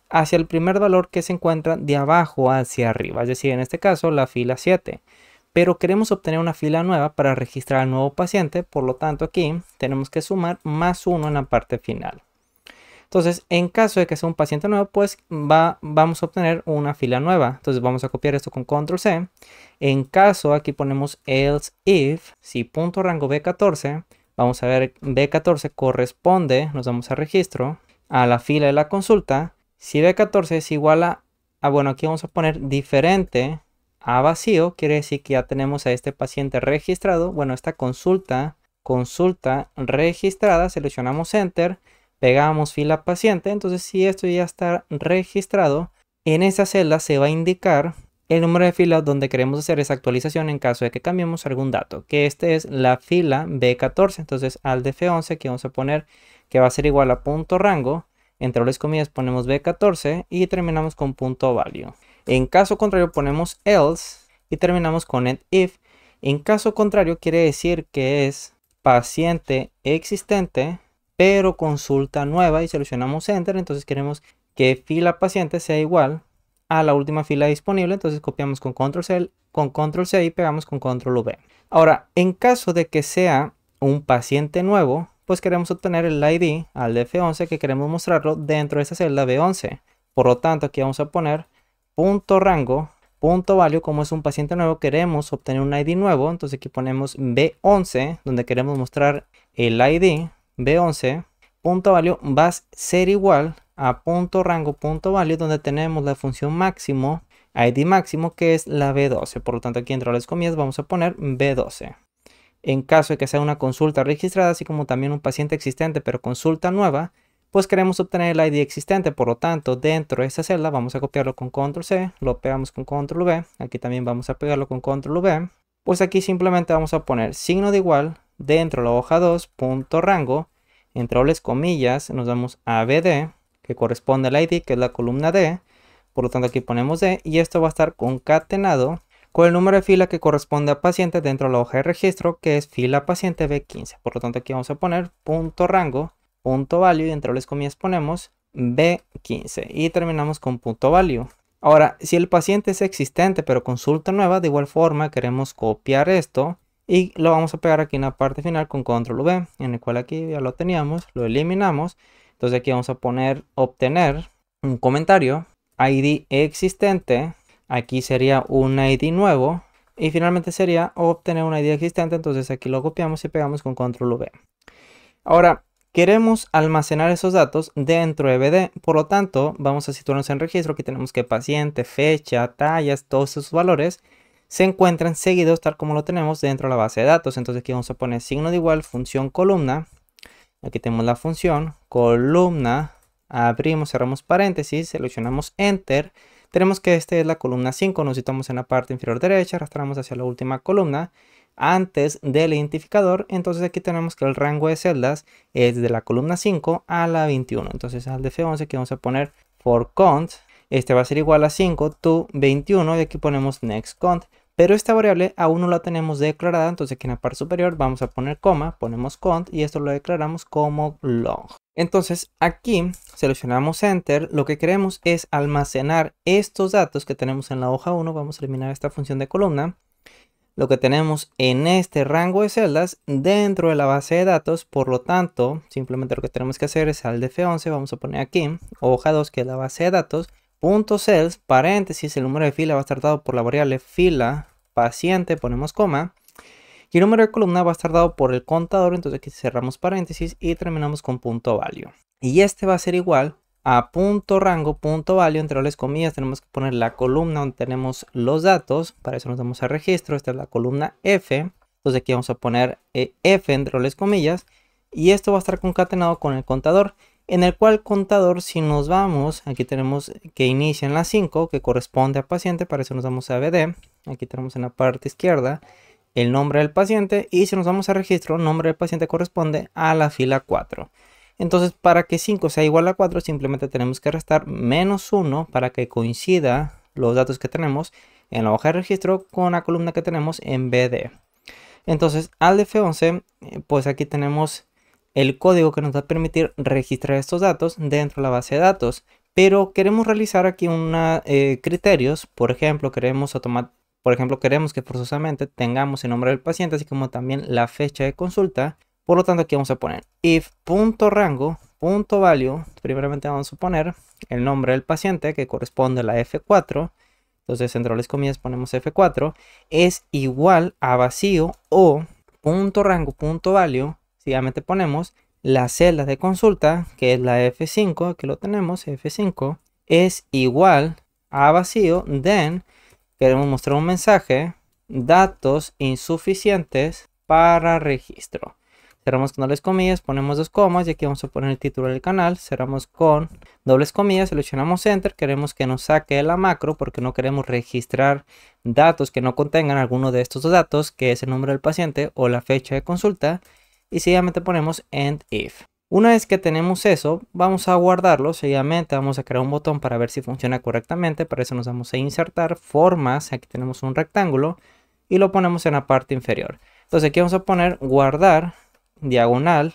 hacia el primer valor que se encuentra de abajo hacia arriba. Es decir, en este caso, la fila 7. Pero queremos obtener una fila nueva para registrar al nuevo paciente. Por lo tanto, aquí tenemos que sumar más 1 en la parte final. Entonces, en caso de que sea un paciente nuevo, pues vamos a obtener una fila nueva. Entonces, vamos a copiar esto con control C. En caso, aquí ponemos else if, si punto rango B14, vamos a ver B14 corresponde, nos vamos a registro, a la fila de la consulta. Si B14 es igual bueno, aquí vamos a poner diferente a vacío, quiere decir que ya tenemos a este paciente registrado. Bueno, esta consulta registrada, seleccionamos Enter. Pegamos fila paciente, entonces si esto ya está registrado, en esa celda se va a indicar el número de filas donde queremos hacer esa actualización en caso de que cambiemos algún dato, que este es la fila B14, entonces al de F11 que vamos a poner que va a ser igual a punto rango, entre dobles comillas ponemos B14 y terminamos con punto value. En caso contrario ponemos else y terminamos con end if. En caso contrario quiere decir que es paciente existente pero consulta nueva y seleccionamos Enter. Entonces queremos que fila paciente sea igual a la última fila disponible. Entonces copiamos con control C y pegamos con control V. Ahora, en caso de que sea un paciente nuevo, pues queremos obtener el ID al de F11 que queremos mostrarlo dentro de esa celda B11. Por lo tanto, aquí vamos a poner punto rango, punto value. Como es un paciente nuevo, queremos obtener un ID nuevo. Entonces aquí ponemos B11, donde queremos mostrar el ID. B11 punto value va a ser igual a punto rango punto value, donde tenemos la función máximo, ID máximo, que es la B12. Por lo tanto, aquí entre las comillas vamos a poner B12. En caso de que sea una consulta registrada, así como también un paciente existente pero consulta nueva, pues queremos obtener el ID existente. Por lo tanto, dentro de esta celda vamos a copiarlo con control C, lo pegamos con control V, aquí también vamos a pegarlo con control V. Pues aquí simplemente vamos a poner signo de igual dentro de la hoja 2, punto rango, entre dobles comillas nos damos a BD, que corresponde al ID, que es la columna D. Por lo tanto aquí ponemos D y esto va a estar concatenado con el número de fila que corresponde a paciente dentro de la hoja de registro, que es fila paciente B15. Por lo tanto aquí vamos a poner punto rango, punto value y entre dobles comillas ponemos B15 y terminamos con punto value. Ahora, si el paciente es existente pero consulta nueva, de igual forma queremos copiar esto y lo vamos a pegar aquí en la parte final con control V, en el cual aquí ya lo teníamos, lo eliminamos. Entonces aquí vamos a poner obtener un comentario, ID existente, aquí sería un ID nuevo y finalmente sería obtener un ID existente. Entonces aquí lo copiamos y pegamos con control V. Ahora queremos almacenar esos datos dentro de BD, por lo tanto vamos a situarnos en registro. Aquí tenemos que paciente, fecha, tallas, todos esos valores se encuentran seguidos tal como lo tenemos dentro de la base de datos. Entonces aquí vamos a poner signo de igual, función columna. Aquí tenemos la función columna abrimos, cerramos paréntesis, seleccionamos Enter. Tenemos que esta es la columna 5, nos situamos en la parte inferior derecha, arrastramos hacia la última columna antes del identificador. Entonces aquí tenemos que el rango de celdas es de la columna 5 a la 21. Entonces al de F11 que vamos a poner for count, este va a ser igual a 5 to 21 y aquí ponemos next count. Pero esta variable aún no la tenemos declarada, entonces aquí en la parte superior vamos a poner coma, ponemos count y esto lo declaramos como long. Entonces aquí seleccionamos Enter, lo que queremos es almacenar estos datos que tenemos en la hoja 1, vamos a eliminar esta función de columna, lo que tenemos en este rango de celdas dentro de la base de datos. Por lo tanto, simplemente lo que tenemos que hacer es al de F11, vamos a poner aquí hoja 2 que es la base de datos, punto cells, paréntesis, el número de fila va a estar dado por la variable fila paciente, ponemos coma, y el número de columna va a estar dado por el contador. Entonces aquí cerramos paréntesis y terminamos con punto value. Y este va a ser igual a punto rango, punto value, entre las comillas tenemos que poner la columna donde tenemos los datos, para eso nos vamos a registro, esta es la columna F, entonces aquí vamos a poner F entre las comillas, y esto va a estar concatenado con el contador, en el cual contador, si nos vamos, aquí tenemos que inicia en la 5, que corresponde a paciente, para eso nos vamos a BD, aquí tenemos en la parte izquierda el nombre del paciente, y si nos vamos a registro, el nombre del paciente corresponde a la fila 4. Entonces, para que 5 sea igual a 4, simplemente tenemos que restar menos 1 para que coincida los datos que tenemos en la hoja de registro con la columna que tenemos en BD. Entonces, al de F11, pues aquí tenemos el código que nos va a permitir registrar estos datos dentro de la base de datos. Pero queremos realizar aquí criterios. Por ejemplo, queremos que forzosamente tengamos el nombre del paciente, así como también la fecha de consulta. Por lo tanto, aquí vamos a poner if.rango.value. Primeramente vamos a poner el nombre del paciente que corresponde a la F4. Entonces, entre las comillas ponemos F4. Es igual a vacío o .rango.value. Siguiente ponemos la celda de consulta, que es la F5, que lo tenemos, F5. Es igual a vacío. Then, queremos mostrar un mensaje. Datos insuficientes para registro. Cerramos con dobles comillas, ponemos dos comas y aquí vamos a poner el título del canal. Cerramos con dobles comillas, seleccionamos Enter. Queremos que nos saque la macro porque no queremos registrar datos que no contengan alguno de estos dos datos, que es el nombre del paciente o la fecha de consulta. Y seguidamente ponemos end if. Una vez que tenemos eso, vamos a guardarlo. Seguidamente vamos a crear un botón para ver si funciona correctamente. Para eso nos vamos a insertar formas. Aquí tenemos un rectángulo y lo ponemos en la parte inferior. Entonces aquí vamos a poner guardar, diagonal,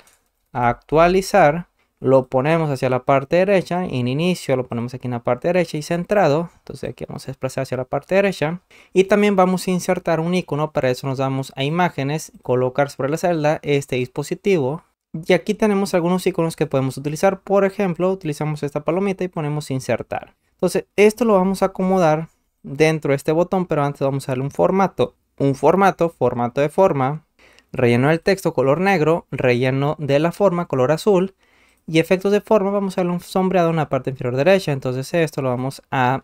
actualizar, lo ponemos hacia la parte derecha, en inicio lo ponemos aquí en la parte derecha y centrado. Entonces aquí vamos a desplazar hacia la parte derecha y también vamos a insertar un icono. Para eso nos vamos a imágenes, colocar sobre la celda este dispositivo y aquí tenemos algunos iconos que podemos utilizar. Por ejemplo, utilizamos esta palomita y ponemos insertar. Entonces esto lo vamos a acomodar dentro de este botón, pero antes vamos a darle un formato de forma, relleno del texto color negro, relleno de la forma color azul y efectos de forma. Vamos a darle un sombreado en la parte inferior derecha. Entonces esto lo vamos a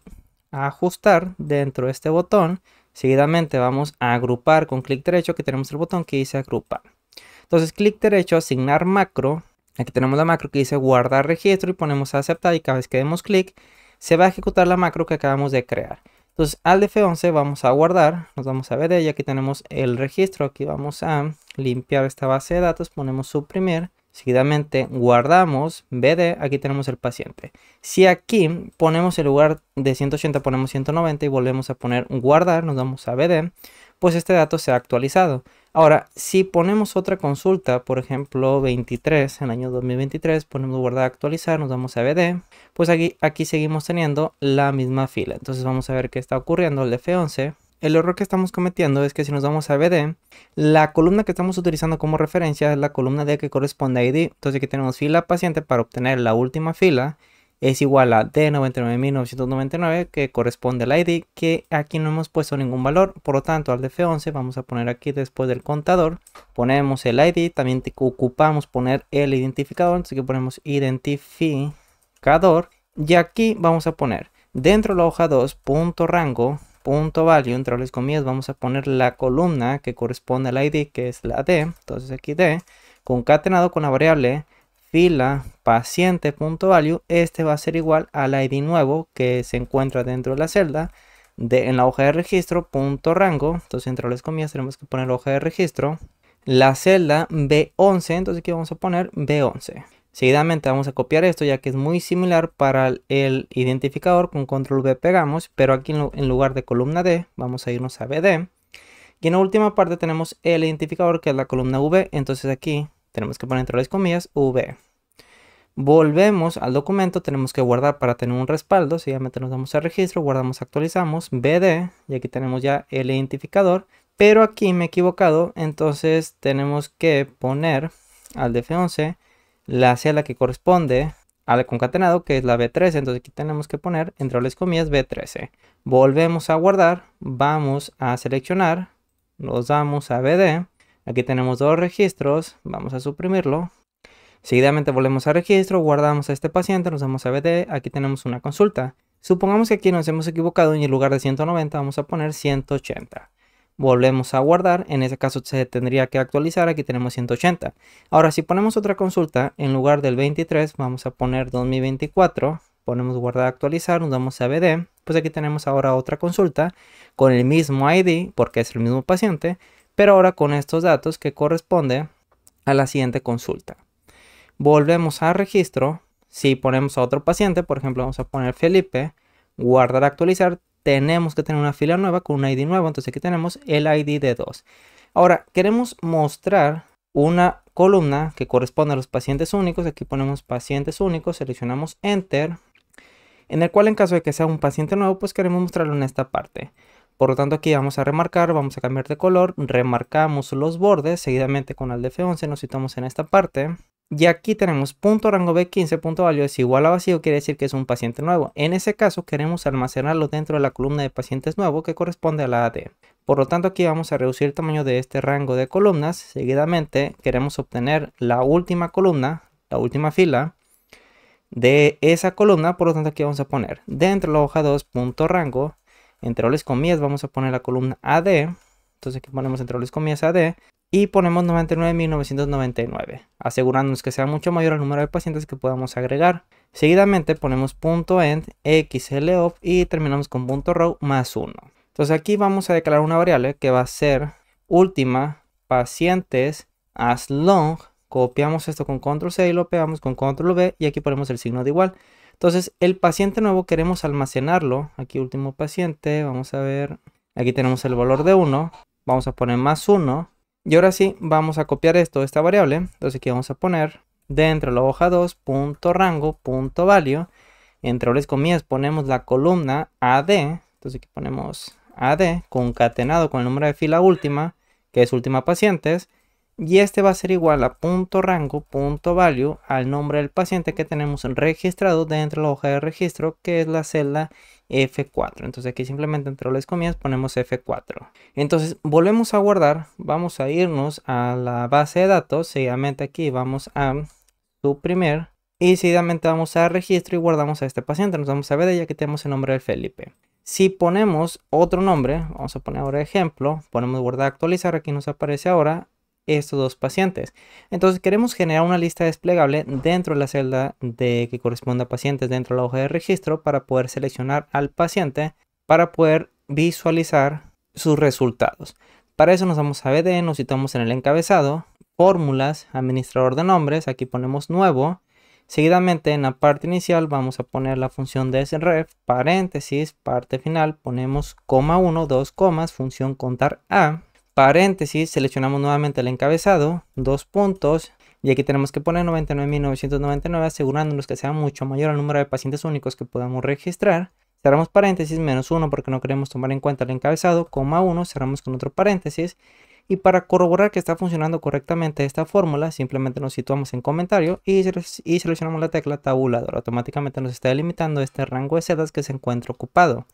ajustar dentro de este botón. Seguidamente vamos a agrupar con clic derecho, que tenemos el botón que dice agrupar. Entonces clic derecho, asignar macro. Aquí tenemos la macro que dice guardar registro y ponemos a aceptar y cada vez que demos clic se va a ejecutar la macro que acabamos de crear. Entonces al de F11 vamos a guardar, nos vamos a BD y aquí tenemos el registro. Aquí vamos a limpiar esta base de datos, ponemos suprimir. Seguidamente guardamos BD, aquí tenemos el paciente. Si aquí ponemos en lugar de 180 ponemos 190 y volvemos a poner guardar, nos vamos a BD, pues este dato se ha actualizado. Ahora, si ponemos otra consulta, por ejemplo 23, en el año 2023, ponemos guardar actualizar, nos vamos a BD, pues aquí seguimos teniendo la misma fila. Entonces vamos a ver qué está ocurriendo al de F11. El error que estamos cometiendo es que si nos vamos a BD, la columna que estamos utilizando como referencia es la columna D que corresponde a ID. Entonces aquí tenemos fila paciente para obtener la última fila. Es igual a D99.999 que corresponde al ID, que aquí no hemos puesto ningún valor. Por lo tanto, al de F11 vamos a poner aquí después del contador. Ponemos el ID, también ocupamos poner el identificador. Entonces aquí ponemos identificador. Y aquí vamos a poner dentro de la hoja 2, .rango. .value, entre las comillas vamos a poner la columna que corresponde al ID, que es la D. Entonces aquí D, concatenado con la variable fila paciente.value, este va a ser igual al ID nuevo que se encuentra dentro de la celda en la hoja de registro .rango. Entonces entre las comillas tenemos que poner hoja de registro, la celda B11, entonces aquí vamos a poner B11. Seguidamente vamos a copiar esto ya que es muy similar para el identificador. Con control V pegamos, pero aquí en lugar de columna D vamos a irnos a BD. Y en la última parte tenemos el identificador que es la columna V, entonces aquí tenemos que poner entre las comillas V. Volvemos al documento, tenemos que guardar para tener un respaldo. Seguidamente nos vamos a registro, guardamos, actualizamos, BD, y aquí tenemos ya el identificador. Pero aquí me he equivocado, entonces tenemos que poner al df11 la celda que corresponde al concatenado, que es la B13. Entonces aquí tenemos que poner entre las comillas B13. Volvemos a guardar, vamos a seleccionar, nos damos a BD. Aquí tenemos dos registros, vamos a suprimirlo. Seguidamente volvemos a registro, guardamos a este paciente, nos damos a BD. Aquí tenemos una consulta. Supongamos que aquí nos hemos equivocado y en lugar de 190 vamos a poner 180. Volvemos a guardar, en ese caso se tendría que actualizar, aquí tenemos 180. Ahora si ponemos otra consulta, en lugar del 23 vamos a poner 2024, ponemos guardar, actualizar, nos damos a BD, pues aquí tenemos ahora otra consulta con el mismo ID porque es el mismo paciente, pero ahora con estos datos que corresponde a la siguiente consulta. Volvemos a registro, si ponemos a otro paciente, por ejemplo vamos a poner Felipe, guardar, actualizar, tenemos que tener una fila nueva con un ID nuevo, entonces aquí tenemos el ID de 2. Ahora queremos mostrar una columna que corresponde a los pacientes únicos, aquí ponemos pacientes únicos, seleccionamos Enter, en el cual en caso de que sea un paciente nuevo, pues queremos mostrarlo en esta parte. Por lo tanto aquí vamos a remarcar, vamos a cambiar de color, remarcamos los bordes, seguidamente con el F11 nos situamos en esta parte. Y aquí tenemos .rango B15.value es igual a vacío, quiere decir que es un paciente nuevo. En ese caso queremos almacenarlo dentro de la columna de pacientes nuevos que corresponde a la AD. Por lo tanto aquí vamos a reducir el tamaño de este rango de columnas. Seguidamente queremos obtener la última columna, la última fila de esa columna. Por lo tanto aquí vamos a poner dentro de la hoja 2.rango, entre las comillas vamos a poner la columna AD. Entonces aquí ponemos entre las comillas AD. Y ponemos 99.999, asegurándonos que sea mucho mayor el número de pacientes que podamos agregar. Seguidamente ponemos .end xlop y terminamos con .row más 1. Entonces aquí vamos a declarar una variable que va a ser última pacientes as long. Copiamos esto con control C y lo pegamos con control V y aquí ponemos el signo de igual. Entonces el paciente nuevo queremos almacenarlo. Aquí último paciente, vamos a ver. Aquí tenemos el valor de 1. Vamos a poner más 1. Y ahora sí, vamos a copiar esta variable. Entonces aquí vamos a poner dentro de la hoja 2.rango.value. Entre las comillas ponemos la columna AD. Entonces aquí ponemos AD concatenado con el número de fila última, que es última pacientes. Y este va a ser igual a .rango.value al nombre del paciente que tenemos registrado dentro de la hoja de registro, que es la celda F4. Entonces aquí simplemente entre las comillas ponemos F4. Entonces volvemos a guardar, vamos a irnos a la base de datos, seguidamente aquí vamos a suprimir y seguidamente vamos a registro y guardamos a este paciente. Nos vamos a ver y aquí tenemos el nombre de Felipe. Si ponemos otro nombre, vamos a poner ahora ejemplo, ponemos guardar, actualizar, aquí nos aparece ahora estos dos pacientes. Entonces queremos generar una lista desplegable dentro de la celda que corresponde a pacientes dentro de la hoja de registro para poder seleccionar al paciente para poder visualizar sus resultados. Para eso nos vamos a BD, nos situamos en el encabezado, fórmulas, administrador de nombres, aquí ponemos nuevo. Seguidamente en la parte inicial vamos a poner la función de sref, paréntesis, parte final, ponemos coma 1, 2 comas, función contar a. Paréntesis, seleccionamos nuevamente el encabezado, 2 puntos, y aquí tenemos que poner 99.999 asegurándonos que sea mucho mayor el número de pacientes únicos que podamos registrar. Cerramos paréntesis, menos 1 porque no queremos tomar en cuenta el encabezado, coma 1, cerramos con otro paréntesis. Y para corroborar que está funcionando correctamente esta fórmula, simplemente nos situamos en comentario y seleccionamos la tecla tabulador. Automáticamente nos está delimitando este rango de celdas que se encuentra ocupado.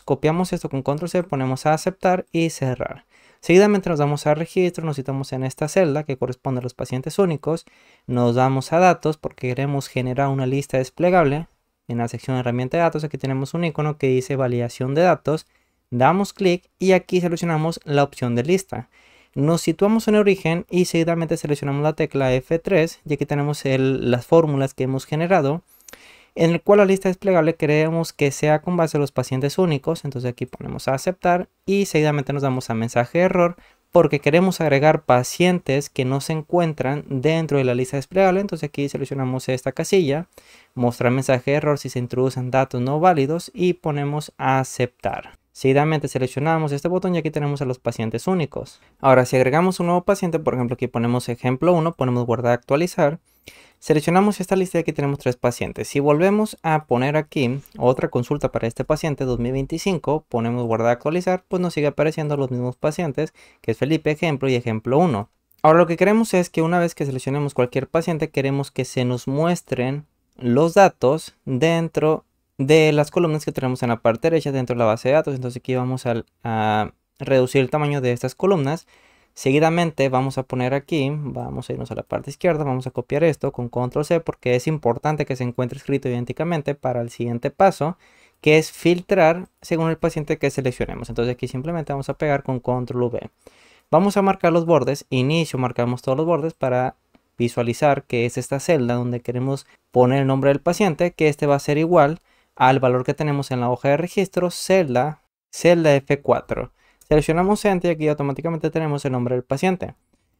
Copiamos esto con control C, ponemos a aceptar y cerrar. Seguidamente nos damos a registro, nos situamos en esta celda que corresponde a los pacientes únicos. Nos damos a datos porque queremos generar una lista desplegable. En la sección de herramienta de datos aquí tenemos un icono que dice validación de datos. Damos clic y aquí seleccionamos la opción de lista. Nos situamos en el origen y seguidamente seleccionamos la tecla F3 y aquí tenemos las fórmulas que hemos generado, en el cual la lista desplegable queremos que sea con base a los pacientes únicos. Entonces aquí ponemos a aceptar y seguidamente nos damos a mensaje de error porque queremos agregar pacientes que no se encuentran dentro de la lista desplegable. Entonces aquí seleccionamos esta casilla, mostrar mensaje de error si se introducen datos no válidos y ponemos a aceptar. Seguidamente seleccionamos este botón y aquí tenemos a los pacientes únicos. Ahora si agregamos un nuevo paciente, por ejemplo aquí ponemos ejemplo 1, ponemos guardar actualizar. Seleccionamos esta lista y aquí tenemos 3 pacientes. Si volvemos a poner aquí otra consulta para este paciente 2025, ponemos guardar actualizar, pues nos sigue apareciendo los mismos pacientes, que es Felipe ejemplo y ejemplo 1. Ahora lo que queremos es que una vez que seleccionemos cualquier paciente, queremos que se nos muestren los datos dentro de las columnas que tenemos en la parte derecha dentro de la base de datos. Entonces aquí vamos a reducir el tamaño de estas columnas. Seguidamente vamos a poner aquí, vamos a irnos a la parte izquierda, vamos a copiar esto con control C porque es importante que se encuentre escrito idénticamente para el siguiente paso, que es filtrar según el paciente que seleccionemos. Entonces aquí simplemente vamos a pegar con control V. Vamos a marcar los bordes, inicio, marcamos todos los bordes para visualizar que es esta celda donde queremos poner el nombre del paciente, que este va a ser igual al valor que tenemos en la hoja de registro, celda F4. Seleccionamos Enter y aquí automáticamente tenemos el nombre del paciente.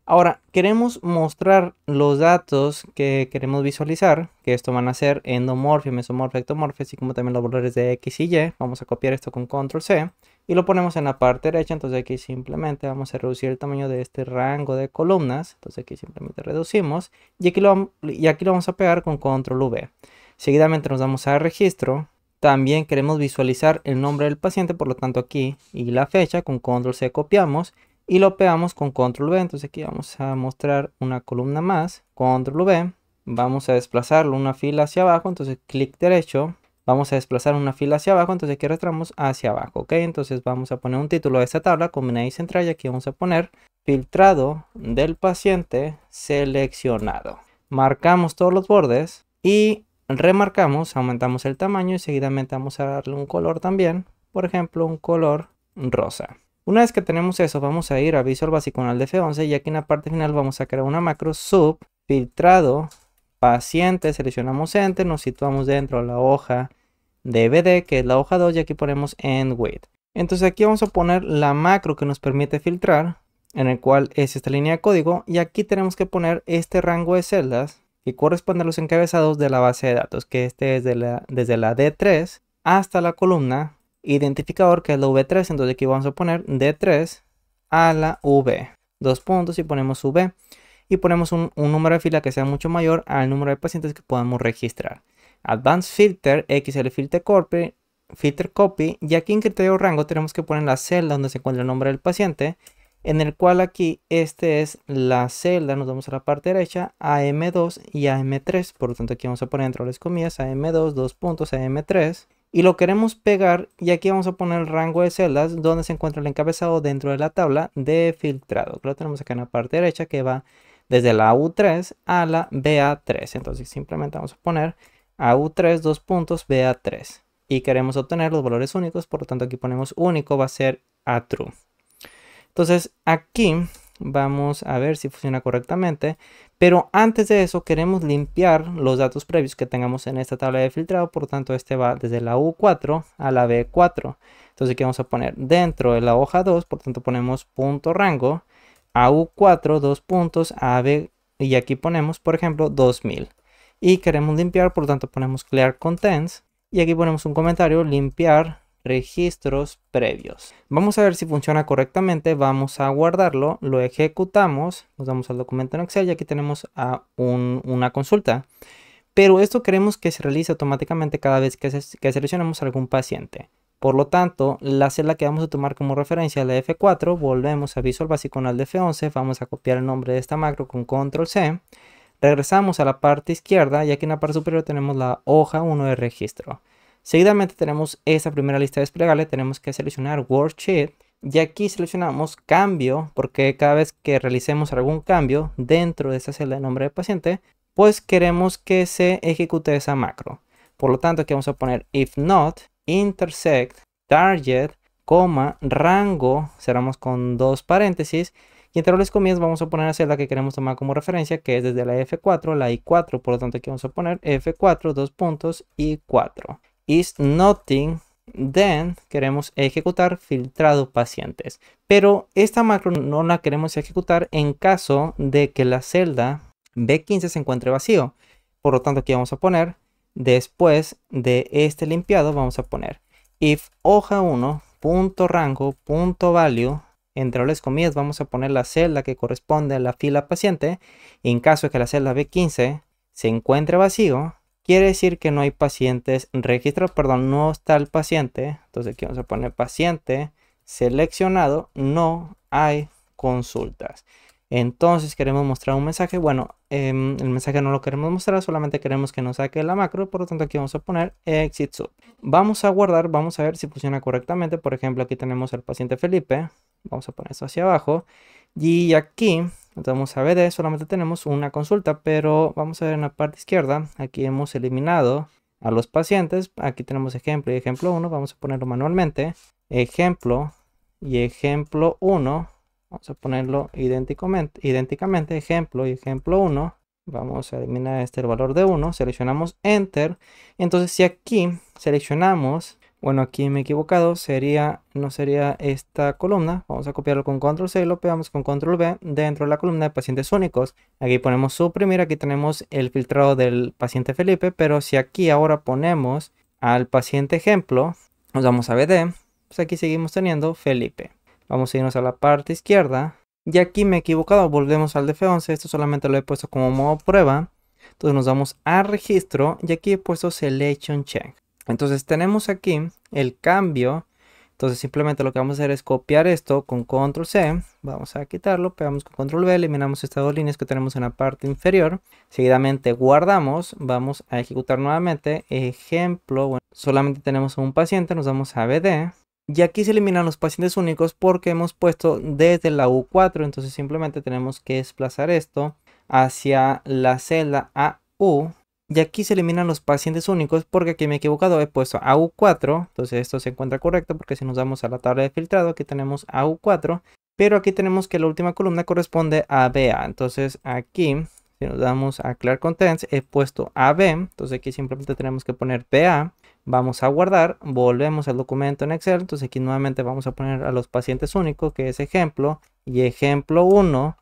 Ahora, queremos mostrar los datos que queremos visualizar, que esto van a ser endomorfia, mesomorfia, ectomorfia, así como también los valores de X y Y. Vamos a copiar esto con Control C y lo ponemos en la parte derecha. Entonces aquí simplemente vamos a reducir el tamaño de este rango de columnas. Entonces aquí simplemente reducimos y aquí lo vamos a pegar con Control V. Seguidamente nos damos a registro. También queremos visualizar el nombre del paciente, por lo tanto aquí y la fecha con control C copiamos y lo pegamos con control V. Entonces aquí vamos a mostrar una columna más, control V, vamos a desplazarlo una fila hacia abajo, entonces clic derecho, vamos a desplazar una fila hacia abajo, entonces aquí arrastramos hacia abajo, ok. Entonces vamos a poner un título de esta tabla, combina y central y aquí vamos a poner filtrado del paciente seleccionado. Marcamos todos los bordes y remarcamos, aumentamos el tamaño y seguidamente vamos a darle un color también, por ejemplo un color rosa. Una vez que tenemos eso, vamos a ir a Visual Basic con el F11 y aquí en la parte final vamos a crear una macro sub filtrado paciente, seleccionamos Enter, nos situamos dentro de la hoja de BD que es la hoja 2 y aquí ponemos End With. Entonces aquí vamos a poner la macro que nos permite filtrar, en el cual es esta línea de código y aquí tenemos que poner este rango de celdas que corresponde a los encabezados de la base de datos, que este es desde la D3 hasta la columna identificador, que es la V3. Entonces aquí vamos a poner D3 a la V, dos puntos y ponemos V y ponemos un número de fila que sea mucho mayor al número de pacientes que podamos registrar. Advanced Filter, XL Filter Copy, y aquí en criterio rango tenemos que poner la celda donde se encuentra el nombre del paciente, en el cual aquí este es la celda, nos vamos a la parte derecha, AM2 y AM3, por lo tanto aquí vamos a poner entre las comillas AM2, dos puntos, AM3, y lo queremos pegar y aquí vamos a poner el rango de celdas donde se encuentra el encabezado dentro de la tabla de filtrado, que lo tenemos acá en la parte derecha que va desde la U3 a la BA3, entonces simplemente vamos a poner AU3, dos puntos, BA3, y queremos obtener los valores únicos, por lo tanto aquí ponemos único, va a ser a true. Entonces aquí vamos a ver si funciona correctamente, pero antes de eso queremos limpiar los datos previos que tengamos en esta tabla de filtrado, por lo tanto este va desde la U4 a la B4. Entonces aquí vamos a poner dentro de la hoja 2, por lo tanto ponemos punto rango, AU4, dos puntos, AB, y aquí ponemos por ejemplo 2000. Y queremos limpiar, por lo tanto ponemos clear contents, y aquí ponemos un comentario, limpiar registros previos. Vamos a ver si funciona correctamente, vamos a guardarlo, lo ejecutamos, nos vamos al documento en Excel y aquí tenemos una consulta. Pero esto queremos que se realice automáticamente cada vez que seleccionemos algún paciente. Por lo tanto, la celda que vamos a tomar como referencia es la F4, volvemos a Visual Basic con el F11, vamos a copiar el nombre de esta macro con Control C, regresamos a la parte izquierda y aquí en la parte superior tenemos la hoja 1 de registro. Seguidamente tenemos esta primera lista desplegable, tenemos que seleccionar Worksheet y aquí seleccionamos cambio, porque cada vez que realicemos algún cambio dentro de esta celda de nombre de paciente, pues queremos que se ejecute esa macro. Por lo tanto aquí vamos a poner if not, intersect, target, coma, rango, cerramos con dos paréntesis Y entre las comillas vamos a poner la celda que queremos tomar como referencia, que es desde la F4 a la I4. Por lo tanto, aquí vamos a poner F4, 2 puntos, I4. Is nothing, then queremos ejecutar filtrado pacientes. Pero esta macro no la queremos ejecutar en caso de que la celda B15 se encuentre vacío. Por lo tanto, aquí vamos a poner, después de este limpiado, vamos a poner if hoja 1, punto rango, punto value, entre las comillas vamos a poner la celda que corresponde a la fila paciente. En caso de que la celda B15 se encuentre vacío, quiere decir que no hay pacientes registrados, perdón, no está el paciente. Entonces aquí vamos a poner paciente seleccionado, no hay consultas. Entonces queremos mostrar un mensaje. Bueno, el mensaje no lo queremos mostrar, solamente queremos que nos saque la macro. Por lo tanto, aquí vamos a poner exit sub. Vamos a guardar, vamos a ver si funciona correctamente. Por ejemplo, aquí tenemos al paciente Felipe. Vamos a poner esto hacia abajo. Y aquí, vamos a BD, solamente tenemos una consulta, pero vamos a ver en la parte izquierda. Aquí hemos eliminado a los pacientes. Aquí tenemos ejemplo y ejemplo 1. Vamos a ponerlo manualmente. Ejemplo y ejemplo 1. Vamos a ponerlo idénticamente, ejemplo y ejemplo 1. Vamos a eliminar el valor de 1. Seleccionamos Enter. Entonces, si aquí seleccionamos, bueno, aquí me he equivocado, no sería esta columna. Vamos a copiarlo con Control C y lo pegamos con Control V dentro de la columna de pacientes únicos. Aquí ponemos suprimir, aquí tenemos el filtrado del paciente Felipe, pero si aquí ahora ponemos al paciente ejemplo, nos vamos a BD, pues aquí seguimos teniendo Felipe. Vamos a irnos a la parte izquierda. Y aquí me he equivocado. Volvemos al DF11. Esto solamente lo he puesto como modo prueba. Entonces nos vamos a registro. Y aquí he puesto selection check. Entonces tenemos aquí el cambio. Entonces simplemente lo que vamos a hacer es copiar esto con Control C. Vamos a quitarlo. Pegamos con Control V. Eliminamos estas dos líneas que tenemos en la parte inferior. Seguidamente guardamos. Vamos a ejecutar nuevamente. Ejemplo. Bueno, solamente tenemos un paciente. Nos vamos a BD. Y aquí se eliminan los pacientes únicos porque hemos puesto desde la U4. Entonces simplemente tenemos que desplazar esto hacia la celda AU. Y aquí se eliminan los pacientes únicos porque aquí me he equivocado. He puesto AU4. Entonces esto se encuentra correcto porque si nos vamos a la tabla de filtrado, aquí tenemos AU4. Pero aquí tenemos que la última columna corresponde a BA. Entonces aquí, si nos damos a Clear Contents, he puesto AB. Entonces aquí simplemente tenemos que poner BA. Vamos a guardar, volvemos al documento en Excel. Entonces aquí nuevamente vamos a poner a los pacientes únicos, que es ejemplo. Y ejemplo 1,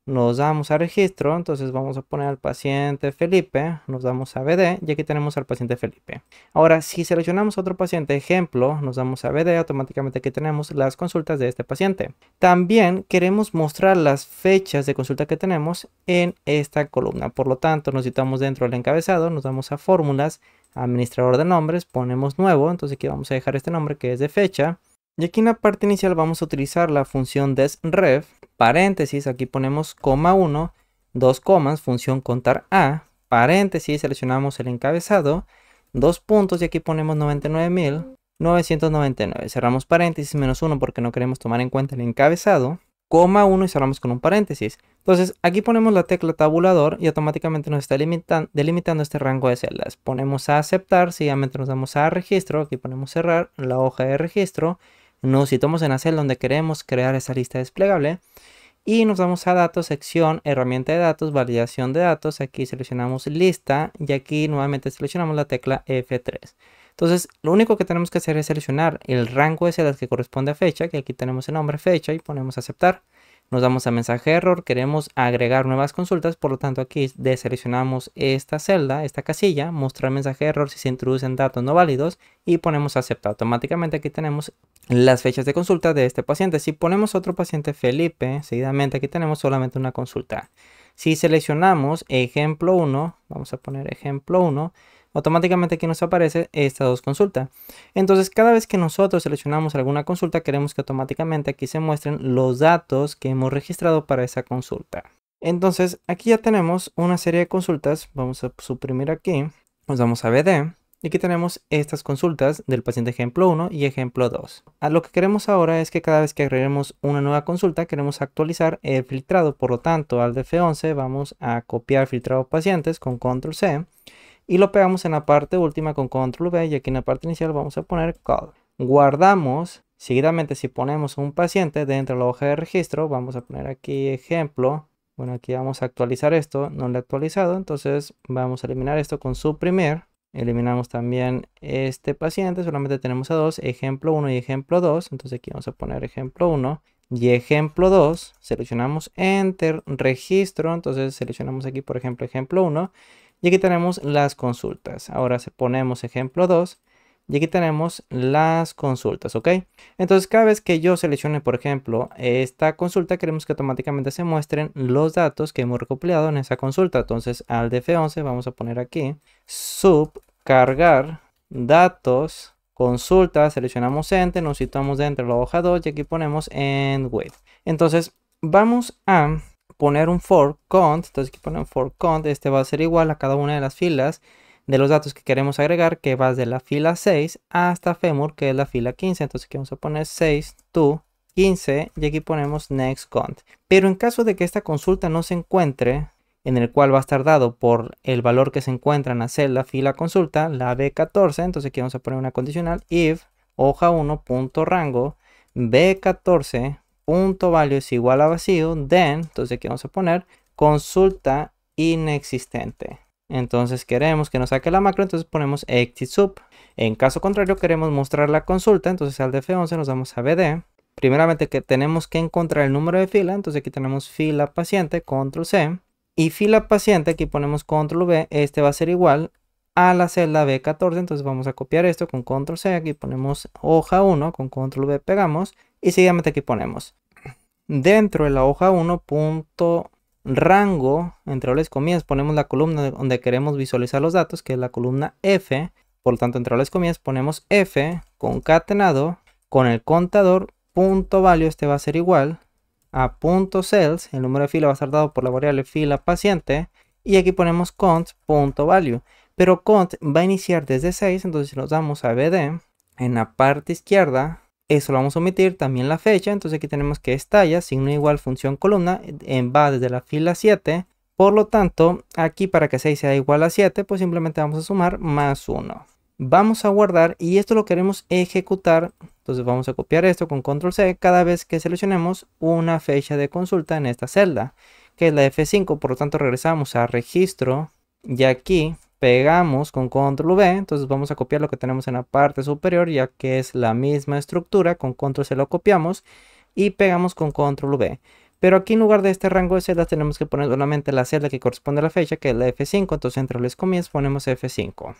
nos damos a registro. Entonces vamos a poner al paciente Felipe, nos damos a BD y aquí tenemos al paciente Felipe. Ahora, si seleccionamos otro paciente ejemplo, nos damos a BD, automáticamente aquí tenemos las consultas de este paciente. También queremos mostrar las fechas de consulta que tenemos en esta columna. Por lo tanto, nos citamos dentro del encabezado, nos damos a fórmulas, administrador de nombres, ponemos nuevo. Entonces aquí vamos a dejar este nombre que es de fecha. Y aquí en la parte inicial vamos a utilizar la función desref, paréntesis, aquí ponemos coma 1, 2 comas, función contar a, paréntesis, seleccionamos el encabezado, 2 puntos y aquí ponemos 99.999. Cerramos paréntesis menos 1 porque no queremos tomar en cuenta el encabezado, coma 1 y cerramos con un paréntesis. Entonces aquí ponemos la tecla tabulador y automáticamente nos está delimitando este rango de celdas. Ponemos a aceptar, seguidamente nos damos a registro, aquí ponemos cerrar la hoja de registro. Nos citamos en la celda donde queremos crear esa lista desplegable y nos vamos a datos, sección, herramienta de datos, validación de datos. Aquí seleccionamos lista y aquí nuevamente seleccionamos la tecla F3. Entonces lo único que tenemos que hacer es seleccionar el rango de celdas que corresponde a fecha, que aquí tenemos el nombre fecha y ponemos aceptar. Nos damos a mensaje de error, queremos agregar nuevas consultas, por lo tanto aquí deseleccionamos esta celda, esta casilla, mostrar mensaje de error si se introducen datos no válidos y ponemos aceptar. Automáticamente aquí tenemos las fechas de consulta de este paciente. Si ponemos otro paciente Felipe, seguidamente aquí tenemos solamente una consulta. Si seleccionamos ejemplo 1, vamos a poner ejemplo 1, automáticamente aquí nos aparece estas dos consultas. Entonces cada vez que nosotros seleccionamos alguna consulta, queremos que automáticamente aquí se muestren los datos que hemos registrado para esa consulta. Entonces aquí ya tenemos una serie de consultas. Vamos a suprimir aquí, nos vamos a BD y aquí tenemos estas consultas del paciente ejemplo 1 y ejemplo 2. Lo que queremos ahora es que cada vez que agreguemos una nueva consulta, queremos actualizar el filtrado. Por lo tanto, al DF11 vamos a copiar filtrado pacientes con Control C. Y lo pegamos en la parte última con Control V y aquí en la parte inicial vamos a poner call. Guardamos Seguidamente, si ponemos un paciente dentro de la hoja de registro, vamos a poner aquí ejemplo. Bueno, aquí vamos a actualizar esto, no lo he actualizado, entonces vamos a eliminar esto con suprimir. Eliminamos también este paciente, solamente tenemos a dos, ejemplo 1 y ejemplo 2. Entonces aquí vamos a poner ejemplo 1 y ejemplo 2. Seleccionamos Enter, registro. Entonces seleccionamos aquí, por ejemplo, ejemplo 1. Y aquí tenemos las consultas. Ahora ponemos ejemplo 2. Y aquí tenemos las consultas, ¿ok? Entonces cada vez que yo seleccione, por ejemplo, esta consulta, queremos que automáticamente se muestren los datos que hemos recopilado en esa consulta. Entonces al de F11 vamos a poner aquí subcargar datos, consulta, seleccionamos Enter, nos situamos dentro de la hoja 2 y aquí ponemos end with. Entonces vamos a poner un for count. Entonces aquí ponemos for count. Este va a ser igual a cada una de las filas de los datos que queremos agregar, que va desde la fila 6 hasta Femur, que es la fila 15. Entonces aquí vamos a poner 6 to 15 y aquí ponemos next count. Pero en caso de que esta consulta no se encuentre, en el cual va a estar dado por el valor que se encuentra en la celda fila consulta, la B14, entonces aquí vamos a poner una condicional if hoja 1.rango B14.value es igual a vacío, then, entonces aquí vamos a poner consulta inexistente. Entonces queremos que nos saque la macro, entonces ponemos exit sub. En caso contrario queremos mostrar la consulta, entonces al de F11 nos damos a BD. Primeramente que tenemos que encontrar el número de fila, entonces aquí tenemos fila paciente, control C. Y fila paciente, aquí ponemos control V, este va a ser igual a la celda B14, entonces vamos a copiar esto con control C, aquí ponemos hoja 1, con control V pegamos. Y seguidamente aquí ponemos dentro de la hoja 1, rango, entre las comillas, ponemos la columna donde queremos visualizar los datos, que es la columna F. Por lo tanto, entre las comillas ponemos F concatenado con el contador punto value, este va a ser igual a punto cells, el número de fila va a estar dado por la variable fila paciente. Y aquí ponemos cont punto value, pero cont va a iniciar desde 6, entonces si nos damos a BD, en la parte izquierda, eso lo vamos a omitir, también la fecha. Entonces aquí tenemos que estalla, signo igual, función columna, va desde la fila 7. Por lo tanto, aquí para que 6 sea igual a 7, pues simplemente vamos a sumar más 1. Vamos a guardar y esto lo queremos ejecutar. Entonces vamos a copiar esto con control C cada vez que seleccionemos una fecha de consulta en esta celda, que es la F5. Por lo tanto regresamos a registro y aquí pegamos con control V. Entonces vamos a copiar lo que tenemos en la parte superior, ya que es la misma estructura. Con control C lo copiamos y pegamos con control V. Pero aquí en lugar de este rango de celdas tenemos que poner solamente la celda que corresponde a la fecha, que es la F5. Entonces entre las comillas ponemos F5.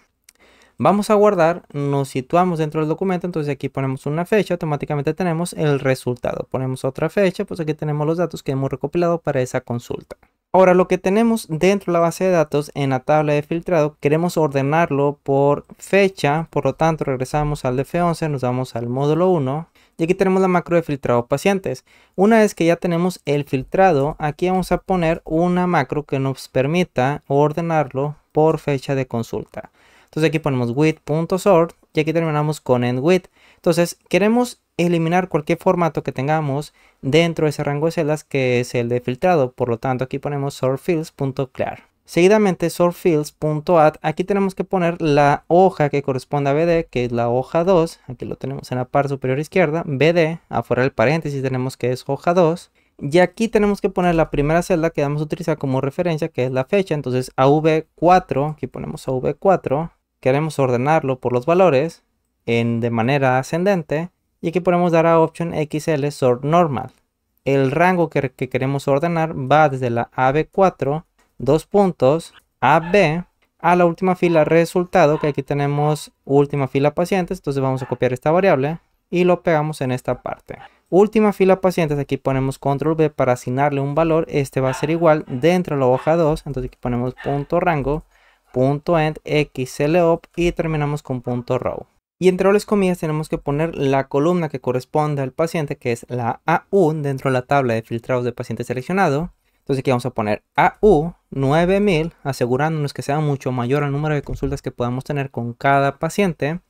Vamos a guardar, nos situamos dentro del documento, entonces aquí ponemos una fecha, automáticamente tenemos el resultado. Ponemos otra fecha, pues aquí tenemos los datos que hemos recopilado para esa consulta. Ahora lo que tenemos dentro de la base de datos en la tabla de filtrado, queremos ordenarlo por fecha, por lo tanto regresamos al F11, nos vamos al módulo 1 y aquí tenemos la macro de filtrado pacientes. Una vez que ya tenemos el filtrado, aquí vamos a poner una macro que nos permita ordenarlo por fecha de consulta. Entonces aquí ponemos with.sort y aquí terminamos con endWith. Entonces queremos eliminar cualquier formato que tengamos dentro de ese rango de celdas que es el de filtrado. Por lo tanto aquí ponemos sortFields.clear. Seguidamente sortFields.add. Aquí tenemos que poner la hoja que corresponde a BD, que es la hoja 2. Aquí lo tenemos en la parte superior izquierda. BD, afuera del paréntesis tenemos que es hoja 2. Y aquí tenemos que poner la primera celda que vamos a utilizar como referencia, que es la fecha. Entonces AV4, aquí ponemos AV4. Queremos ordenarlo por los valores de manera ascendente. Y aquí podemos dar a option XL sort normal. El rango que queremos ordenar va desde la AB4, dos puntos, AB, a la última fila resultado, que aquí tenemos última fila pacientes. Entonces vamos a copiar esta variable y lo pegamos en esta parte. Última fila pacientes, aquí ponemos control V para asignarle un valor. Este va a ser igual dentro de la hoja 2. Entonces aquí ponemos punto rango, punto end, xlop y terminamos con punto row. Y entre las comillas tenemos que poner la columna que corresponde al paciente, que es la AU dentro de la tabla de filtrados de paciente seleccionado. Entonces aquí vamos a poner AU 9000, asegurándonos que sea mucho mayor al número de consultas que podamos tener con cada paciente.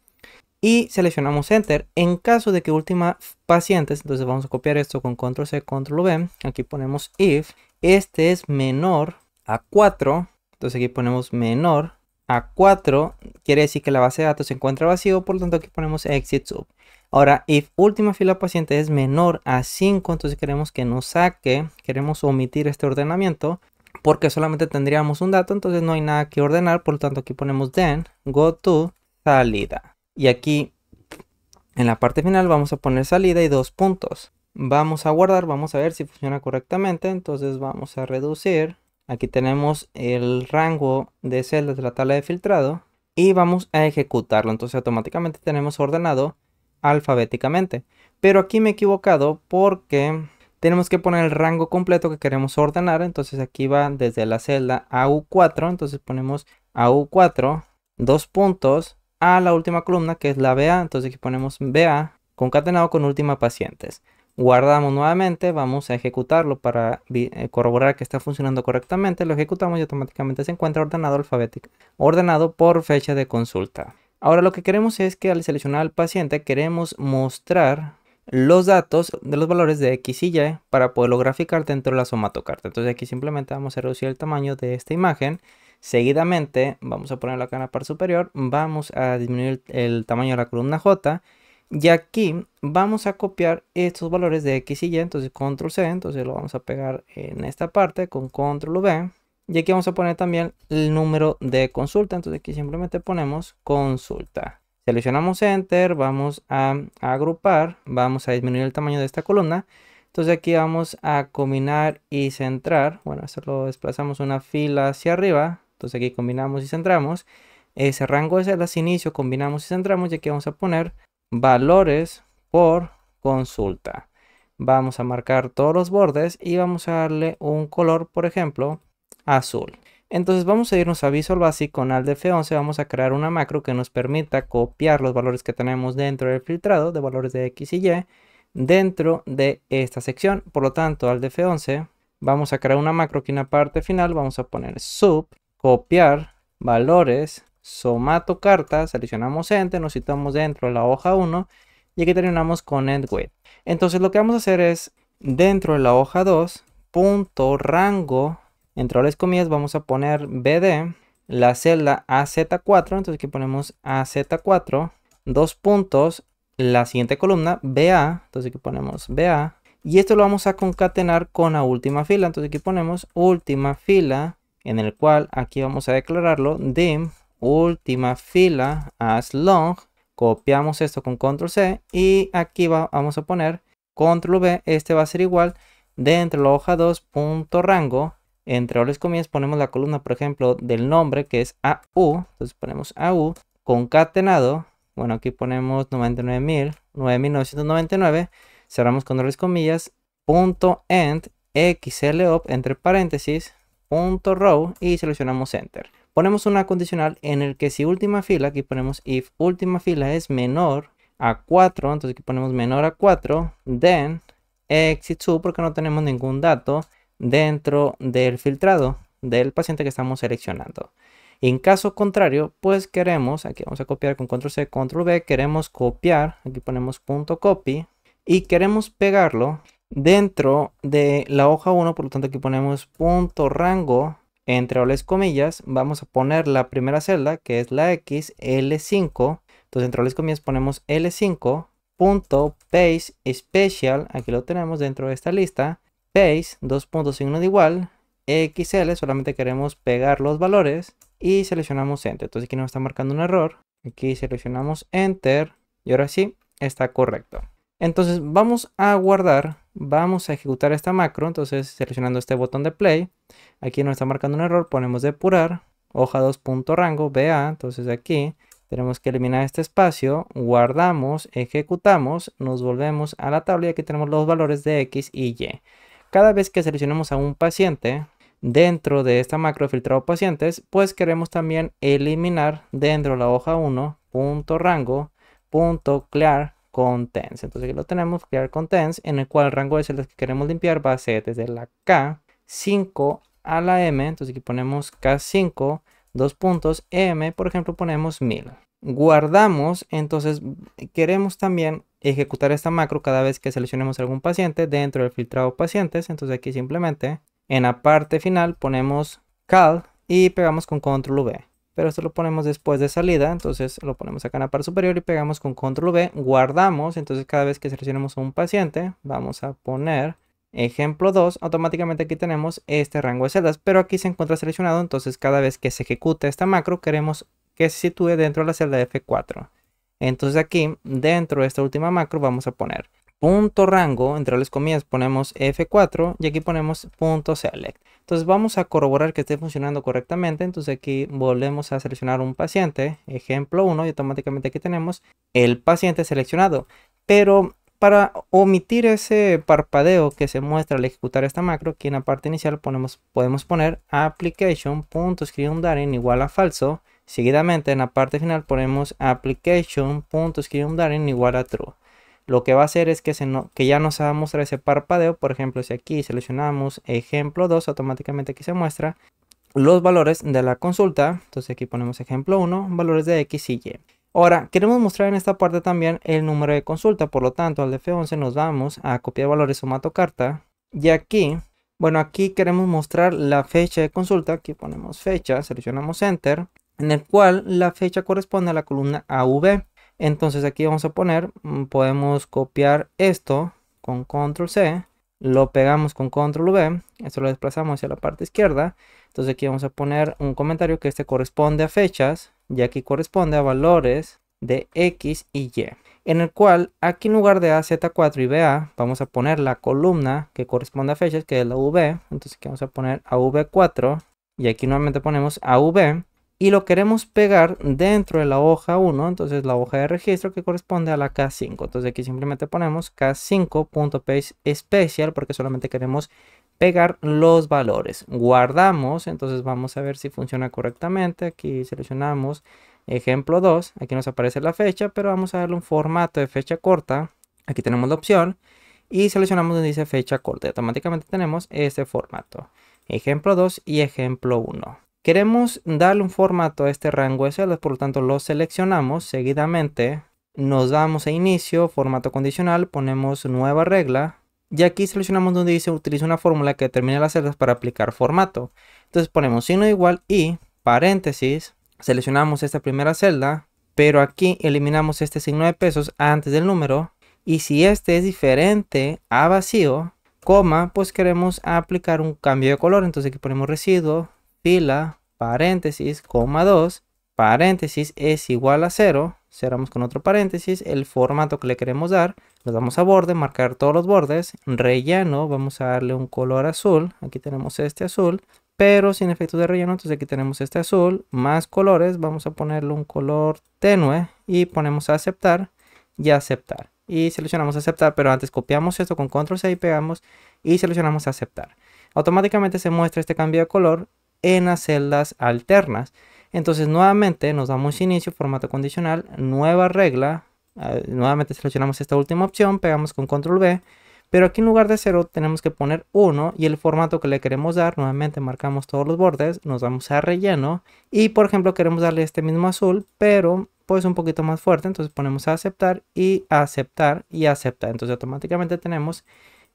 Y seleccionamos Enter. En caso de que última pacientes, entonces vamos a copiar esto con control C, control V. Aquí ponemos if este es menor a 4. Entonces aquí ponemos menor a 4. Quiere decir que la base de datos se encuentra vacío. Por lo tanto aquí ponemos exit sub. Ahora, if última fila paciente es menor a 5, entonces queremos que nos saque, queremos omitir este ordenamiento porque solamente tendríamos un dato, entonces no hay nada que ordenar, por lo tanto aquí ponemos then go to salida. Y aquí en la parte final vamos a poner salida y 2 puntos. Vamos a guardar, vamos a ver si funciona correctamente, entonces vamos a reducir. Aquí tenemos el rango de celdas de la tabla de filtrado y vamos a ejecutarlo, entonces automáticamente tenemos ordenado alfabéticamente. Pero aquí me he equivocado porque tenemos que poner el rango completo que queremos ordenar. Entonces aquí va desde la celda AU4. Entonces ponemos AU4, 2 puntos, a la última columna que es la BA. Entonces aquí ponemos BA concatenado con última pacientes. Guardamos nuevamente, vamos a ejecutarlo para corroborar que está funcionando correctamente. Lo ejecutamos y automáticamente se encuentra ordenado alfabético, ordenado por fecha de consulta. Ahora lo que queremos es que al seleccionar al paciente queremos mostrar los datos de los valores de X y Y para poderlo graficar dentro de la somatocarta. Entonces aquí simplemente vamos a reducir el tamaño de esta imagen. Seguidamente vamos a ponerlo acá en la parte superior. Vamos a disminuir el tamaño de la columna J. Y aquí vamos a copiar estos valores de X y Y. Entonces control C. Entonces lo vamos a pegar en esta parte con control V. Y aquí vamos a poner también el número de consulta. Entonces aquí simplemente ponemos consulta. Seleccionamos Enter, vamos a agrupar, vamos a disminuir el tamaño de esta columna. Entonces aquí vamos a combinar y centrar. Bueno, esto lo desplazamos una fila hacia arriba. Entonces aquí combinamos y centramos. Ese rango de celdas inicio, combinamos y centramos. Y aquí vamos a poner valores por consulta. Vamos a marcar todos los bordes y vamos a darle un color, por ejemplo, azul. Entonces vamos a irnos a Visual Basic con Alt F11, vamos a crear una macro que nos permita copiar los valores que tenemos dentro del filtrado de valores de X y Y dentro de esta sección. Por lo tanto, Alt F11, vamos a crear una macro que en la parte final vamos a poner sub, copiar valores, somatocarta, seleccionamos Enter, nos situamos dentro de la hoja 1 y aquí terminamos con End With. Entonces lo que vamos a hacer es dentro de la hoja 2, punto rango, entre las comillas vamos a poner BD, la celda AZ4, entonces aquí ponemos AZ4, 2 puntos, la siguiente columna BA, entonces aquí ponemos BA, y esto lo vamos a concatenar con la última fila, entonces aquí ponemos última fila, en el cual aquí vamos a declararlo dim, última fila as long, copiamos esto con control C, y aquí vamos a poner control V, este va a ser igual, dentro de la hoja 2, punto rango, entre las comillas ponemos la columna, por ejemplo, del nombre que es AU. Entonces ponemos AU concatenado. Bueno, aquí ponemos 99.999. Cerramos con dobles comillas. Punto end xlop entre paréntesis. Punto row y seleccionamos enter. Ponemos una condicional en el que si última fila, aquí ponemos if última fila es menor a 4. Entonces aquí ponemos menor a 4. Then exit to porque no tenemos ningún dato dentro del filtrado del paciente que estamos seleccionando. En caso contrario, pues queremos, aquí vamos a copiar con control C, control V, queremos copiar, aquí ponemos punto copy y queremos pegarlo dentro de la hoja 1, por lo tanto aquí ponemos punto rango, entre dobles comillas, vamos a poner la primera celda que es la X, L5, entonces entre dobles comillas ponemos L5, punto paste special, aquí lo tenemos dentro de esta lista, paste, 2 puntos signo de igual, XL, solamente queremos pegar los valores y seleccionamos Enter. Entonces aquí nos está marcando un error. Aquí seleccionamos Enter y ahora sí está correcto. Entonces vamos a guardar, vamos a ejecutar esta macro. Entonces seleccionando este botón de play, aquí nos está marcando un error, ponemos depurar, hoja 2 punto rango, BA. Entonces aquí tenemos que eliminar este espacio, guardamos, ejecutamos, nos volvemos a la tabla y aquí tenemos los valores de X y Y. Cada vez que seleccionemos a un paciente dentro de esta macro de filtrado pacientes, pues queremos también eliminar dentro de la hoja 1, punto rango, punto clear contents. Entonces aquí lo tenemos, clear contents, en el cual el rango de celdas que queremos limpiar va a ser desde la K5 a la M. Entonces aquí ponemos K5, 2 puntos, M, por ejemplo, ponemos 1000. Guardamos, entonces queremos también ejecutar esta macro cada vez que seleccionemos algún paciente dentro del filtrado pacientes. Entonces aquí simplemente en la parte final ponemos cal y pegamos con control V. pero esto lo ponemos después de salida. Entonces lo ponemos acá en la parte superior y pegamos con control V, guardamos. Entonces cada vez que seleccionemos a un paciente vamos a poner ejemplo 2, automáticamente aquí tenemos este rango de celdas, pero aquí se encuentra seleccionado. Entonces cada vez que se ejecute esta macro queremos que se sitúe dentro de la celda F4. Entonces aquí dentro de esta última macro vamos a poner punto rango, entre las comillas ponemos F4 y aquí ponemos punto select. Entonces vamos a corroborar que esté funcionando correctamente. Entonces aquí volvemos a seleccionar un paciente, ejemplo 1, y automáticamente aquí tenemos el paciente seleccionado. Pero para omitir ese parpadeo que se muestra al ejecutar esta macro, aquí en la parte inicial podemos poner application.screenDaring igual a falso. Seguidamente en la parte final ponemos application.screenDaring igual a true. Lo que va a hacer es que ya nos va a mostrar ese parpadeo. Por ejemplo, si aquí seleccionamos ejemplo 2, automáticamente aquí se muestra los valores de la consulta. Entonces aquí ponemos ejemplo 1, valores de X y Y. Ahora, queremos mostrar en esta parte también el número de consulta. Por lo tanto, al F11 nos vamos a copiar valores somatocarta. Y aquí, bueno, aquí queremos mostrar la fecha de consulta. Aquí ponemos fecha, seleccionamos Enter, en el cual la fecha corresponde a la columna AV. Entonces aquí vamos a poner, podemos copiar esto con control C, lo pegamos con control V, esto lo desplazamos hacia la parte izquierda. Entonces aquí vamos a poner un comentario que este corresponde a fechas y aquí corresponde a valores de X y Y, en el cual aquí en lugar de AZ4 y BA vamos a poner la columna que corresponde a fechas, que es la V. Entonces aquí vamos a poner AV4 y aquí nuevamente ponemos AV. Y lo queremos pegar dentro de la hoja 1, entonces la hoja de registro que corresponde a la K5. Entonces aquí simplemente ponemos K5.pasteSpecial porque solamente queremos pegar los valores. Guardamos, entonces vamos a ver si funciona correctamente. Aquí seleccionamos ejemplo 2, aquí nos aparece la fecha, pero vamos a darle un formato de fecha corta. Aquí tenemos la opción y seleccionamos donde dice fecha corta. Automáticamente tenemos este formato, ejemplo 2 y ejemplo 1. Queremos darle un formato a este rango de celdas, por lo tanto lo seleccionamos. Seguidamente nos vamos a inicio, formato condicional, ponemos nueva regla y aquí seleccionamos donde dice utiliza una fórmula que determine las celdas para aplicar formato. Entonces ponemos signo de igual y paréntesis, seleccionamos esta primera celda, pero aquí eliminamos este signo de pesos antes del número y si este es diferente a vacío, coma, pues queremos aplicar un cambio de color. Entonces aquí ponemos residuo, fila, paréntesis, coma 2, paréntesis es igual a 0, cerramos con otro paréntesis, el formato que le queremos dar, nos vamos a borde, marcar todos los bordes, relleno, vamos a darle un color azul, aquí tenemos este azul, pero sin efecto de relleno. Entonces aquí tenemos este azul, más colores, vamos a ponerle un color tenue y ponemos a aceptar y aceptar. Y seleccionamos aceptar, pero antes copiamos esto con control C y pegamos y seleccionamos aceptar. Automáticamente se muestra este cambio de color en las celdas alternas. Entonces nuevamente nos damos inicio, formato condicional, nueva regla, nuevamente seleccionamos esta última opción, pegamos con control V, pero aquí en lugar de 0 tenemos que poner 1 y el formato que le queremos dar, nuevamente marcamos todos los bordes, nos vamos a relleno y por ejemplo queremos darle este mismo azul, pero pues un poquito más fuerte. Entonces ponemos a aceptar y aceptar y aceptar. Entonces automáticamente tenemos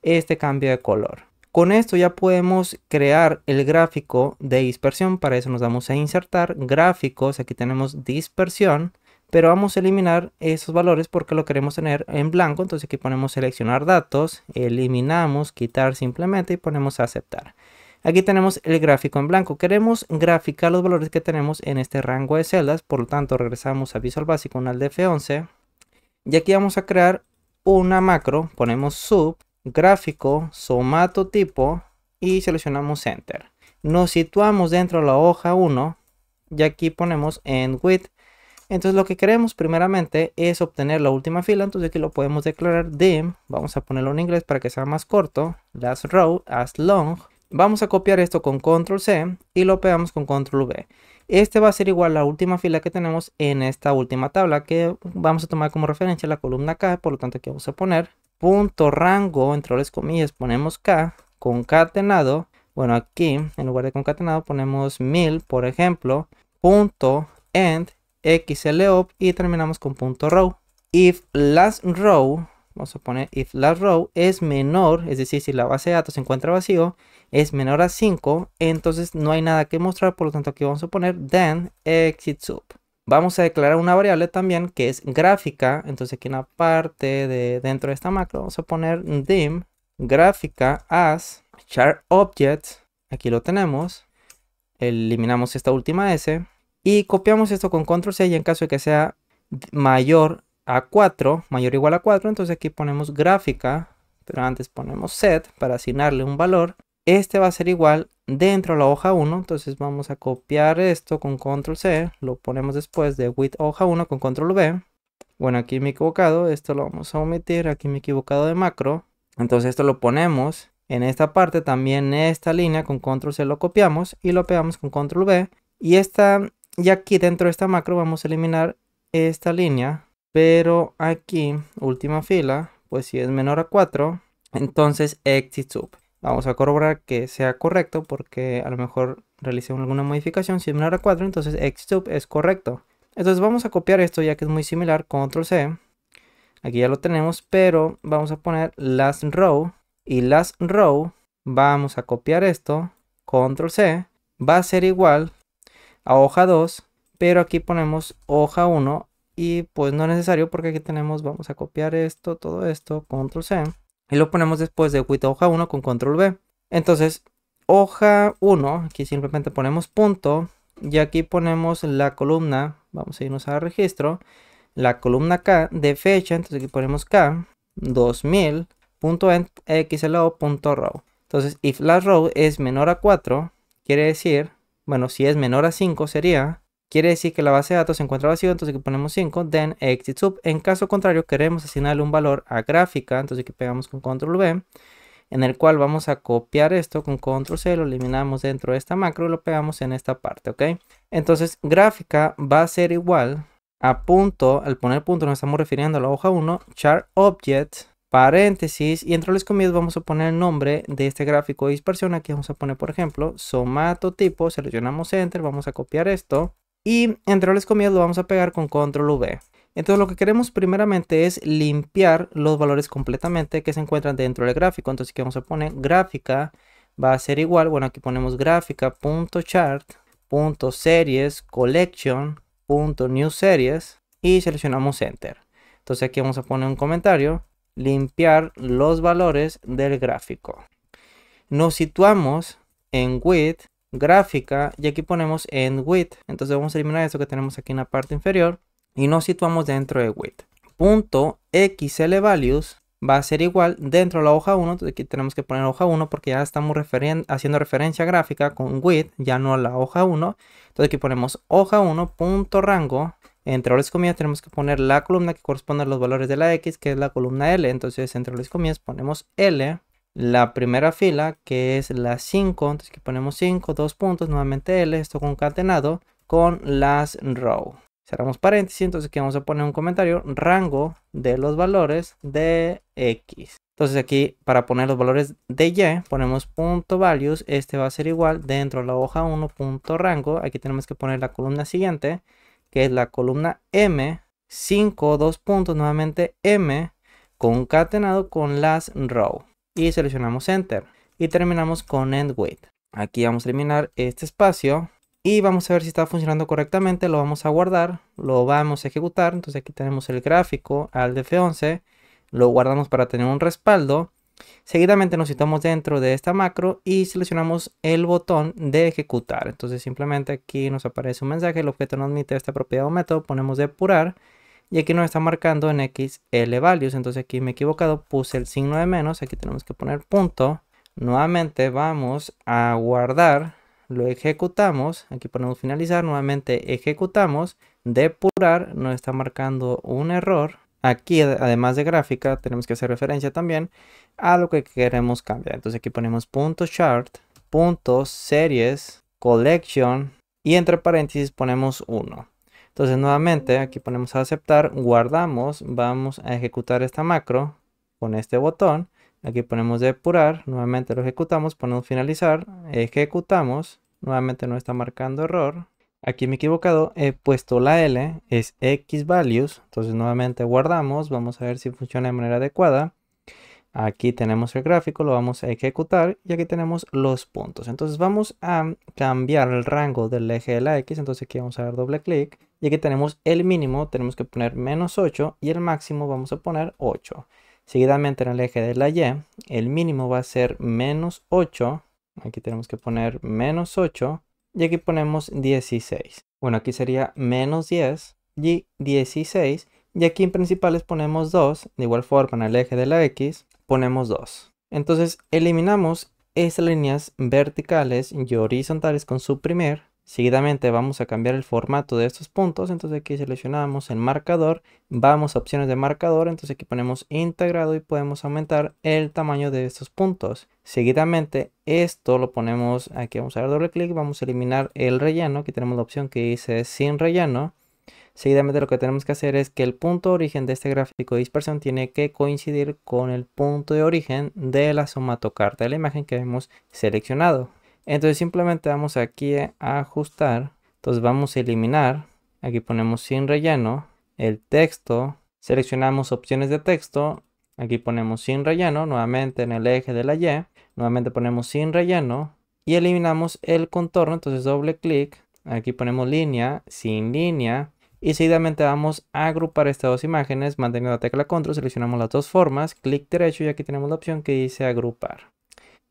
este cambio de color. Con esto ya podemos crear el gráfico de dispersión. Para eso nos vamos a insertar gráficos. Aquí tenemos dispersión, pero vamos a eliminar esos valores porque lo queremos tener en blanco. Entonces aquí ponemos seleccionar datos, eliminamos, quitar simplemente y ponemos a aceptar. Aquí tenemos el gráfico en blanco. Queremos graficar los valores que tenemos en este rango de celdas. Por lo tanto regresamos a Visual Basic con el F11 y aquí vamos a crear una macro. Ponemos sub gráfico, somatotipo y seleccionamos Enter. Nos situamos dentro de la hoja 1 y aquí ponemos end width. Entonces lo que queremos primeramente es obtener la última fila. Entonces aquí lo podemos declarar dim. Vamos a ponerlo en inglés para que sea más corto. Last row as long. Vamos a copiar esto con control C y lo pegamos con control V. Este va a ser igual a la última fila que tenemos en esta última tabla, que vamos a tomar como referencia la columna K. Por lo tanto aquí vamos a poner punto rango, entre las comillas ponemos K, concatenado. Bueno, aquí en lugar de concatenado ponemos 1000, por ejemplo, punto end xlop y terminamos con punto row. If last row vamos a poner if last row es menor, es decir, si la base de datos se encuentra vacío, es menor a 5, entonces no hay nada que mostrar, por lo tanto aquí vamos a poner then exit sub. Vamos a declarar una variable también que es gráfica, entonces aquí en la parte de dentro de esta macro vamos a poner dim gráfica as char objects, aquí lo tenemos, eliminamos esta última S y copiamos esto con control C y en caso de que sea mayor a 4, mayor o igual a 4, entonces aquí ponemos gráfica, pero antes ponemos set para asignarle un valor. Este va a ser igual dentro de la hoja 1, entonces vamos a copiar esto con control C, lo ponemos después de with hoja 1 con control V. Bueno, aquí me he equivocado, esto lo vamos a omitir, aquí me he equivocado de macro, entonces esto lo ponemos en esta parte, también esta línea con control C lo copiamos y lo pegamos con control V. Y aquí dentro de esta macro vamos a eliminar esta línea, pero aquí, última fila, pues si es menor a 4, entonces exit sub. Vamos a corroborar que sea correcto porque a lo mejor realicé alguna modificación. Si es menor a 4, entonces exit sub es correcto. Entonces vamos a copiar esto ya que es muy similar, control C. Aquí ya lo tenemos, pero vamos a poner last row. Y last row, vamos a copiar esto, control C, va a ser igual a hoja 2, pero aquí ponemos hoja 1 y pues no es necesario porque aquí tenemos, vamos a copiar esto, todo esto, control C, y lo ponemos después de with hoja 1 con control V. Entonces, hoja 1, aquí simplemente ponemos punto, y aquí ponemos la columna, vamos a irnos a registro, la columna K de fecha, entonces aquí ponemos K, 2000.xlo.row. Entonces, if last row es menor a 4, quiere decir, bueno, si es menor a 5 sería, quiere decir que la base de datos se encuentra vacío, entonces aquí ponemos 5, then exit sub. En caso contrario, queremos asignarle un valor a gráfica, entonces aquí pegamos con control V, en el cual vamos a copiar esto con control C, lo eliminamos dentro de esta macro y lo pegamos en esta parte, ¿ok? Entonces, gráfica va a ser igual a punto, al poner punto nos estamos refiriendo a la hoja 1, char object, paréntesis, y entre los comillas vamos a poner el nombre de este gráfico de dispersión. Aquí vamos a poner, por ejemplo, somatotipo, seleccionamos enter, vamos a copiar esto, y entre los comillas lo vamos a pegar con control V. Entonces lo que queremos primeramente es limpiar los valores completamente que se encuentran dentro del gráfico. Entonces aquí vamos a poner gráfica, va a ser igual, bueno, aquí ponemos gráfica.chart.series collection.new series y seleccionamos enter. Entonces aquí vamos a poner un comentario, limpiar los valores del gráfico. Nos situamos en width, gráfica, y aquí ponemos en width. Entonces vamos a eliminar esto que tenemos aquí en la parte inferior y nos situamos dentro de width. Punto xlValues va a ser igual dentro de la hoja 1. Entonces aquí tenemos que poner hoja 1 porque ya estamos haciendo referencia gráfica con width, ya no a la hoja 1. Entonces aquí ponemos hoja 1 punto rango. Entre las comillas tenemos que poner la columna que corresponde a los valores de la X, que es la columna L. Entonces entre las comillas ponemos L. La primera fila, que es la 5. Entonces aquí ponemos 5, 2 puntos, nuevamente L. Esto concatenado con last row. Cerramos paréntesis, entonces aquí vamos a poner un comentario, rango de los valores de X. Entonces aquí para poner los valores de Y ponemos punto values, este va a ser igual dentro de la hoja 1 punto rango. Aquí tenemos que poner la columna siguiente, que es la columna M, 5, 2 puntos, nuevamente M, concatenado con last row. Y seleccionamos enter. Y terminamos con end width. Aquí vamos a eliminar este espacio. Y vamos a ver si está funcionando correctamente. Lo vamos a guardar. Lo vamos a ejecutar. Entonces aquí tenemos el gráfico al F11. Lo guardamos para tener un respaldo. Seguidamente nos situamos dentro de esta macro y seleccionamos el botón de ejecutar. Entonces simplemente aquí nos aparece un mensaje. El objeto no admite esta propiedad o método. Ponemos depurar. Y aquí nos está marcando en xlValues. Entonces aquí me he equivocado. Puse el signo de menos. Aquí tenemos que poner punto. Nuevamente vamos a guardar. Lo ejecutamos. Aquí ponemos finalizar. Nuevamente ejecutamos. Depurar. Nos está marcando un error. Aquí además de gráfica tenemos que hacer referencia también a lo que queremos cambiar. Entonces aquí ponemos punto chart. Punto series. Collection. Y entre paréntesis ponemos 1. Entonces nuevamente aquí ponemos a aceptar, guardamos, vamos a ejecutar esta macro con este botón. Aquí ponemos depurar, nuevamente lo ejecutamos, ponemos finalizar, ejecutamos, nuevamente nos está marcando error. Aquí me he equivocado, he puesto la L, es X values, entonces nuevamente guardamos, vamos a ver si funciona de manera adecuada. Aquí tenemos el gráfico, lo vamos a ejecutar y aquí tenemos los puntos. Entonces vamos a cambiar el rango del eje de la X, entonces aquí vamos a dar doble clic y aquí tenemos el mínimo, tenemos que poner -8 y el máximo vamos a poner 8. Seguidamente en el eje de la Y, el mínimo va a ser -8, aquí tenemos que poner -8 y aquí ponemos 16. Bueno, aquí sería -10 y 16 y aquí en principales ponemos 2, de igual forma en el eje de la X ponemos 2. Entonces eliminamos estas líneas verticales y horizontales con suprimir. Seguidamente vamos a cambiar el formato de estos puntos, entonces aquí seleccionamos el marcador, vamos a opciones de marcador, entonces aquí ponemos integrado y podemos aumentar el tamaño de estos puntos. Seguidamente esto lo ponemos, aquí vamos a dar doble clic, vamos a eliminar el relleno, aquí tenemos la opción que dice sin relleno. Seguidamente lo que tenemos que hacer es que el punto de origen de este gráfico de dispersión tiene que coincidir con el punto de origen de la somatocarta de la imagen que hemos seleccionado. Entonces simplemente vamos aquí a ajustar, entonces vamos a eliminar, aquí ponemos sin relleno, el texto, seleccionamos opciones de texto, aquí ponemos sin relleno, nuevamente en el eje de la Y, nuevamente ponemos sin relleno y eliminamos el contorno, entonces doble clic, aquí ponemos línea, sin línea. Y seguidamente vamos a agrupar estas dos imágenes, manteniendo la tecla control, seleccionamos las dos formas, clic derecho y aquí tenemos la opción que dice agrupar.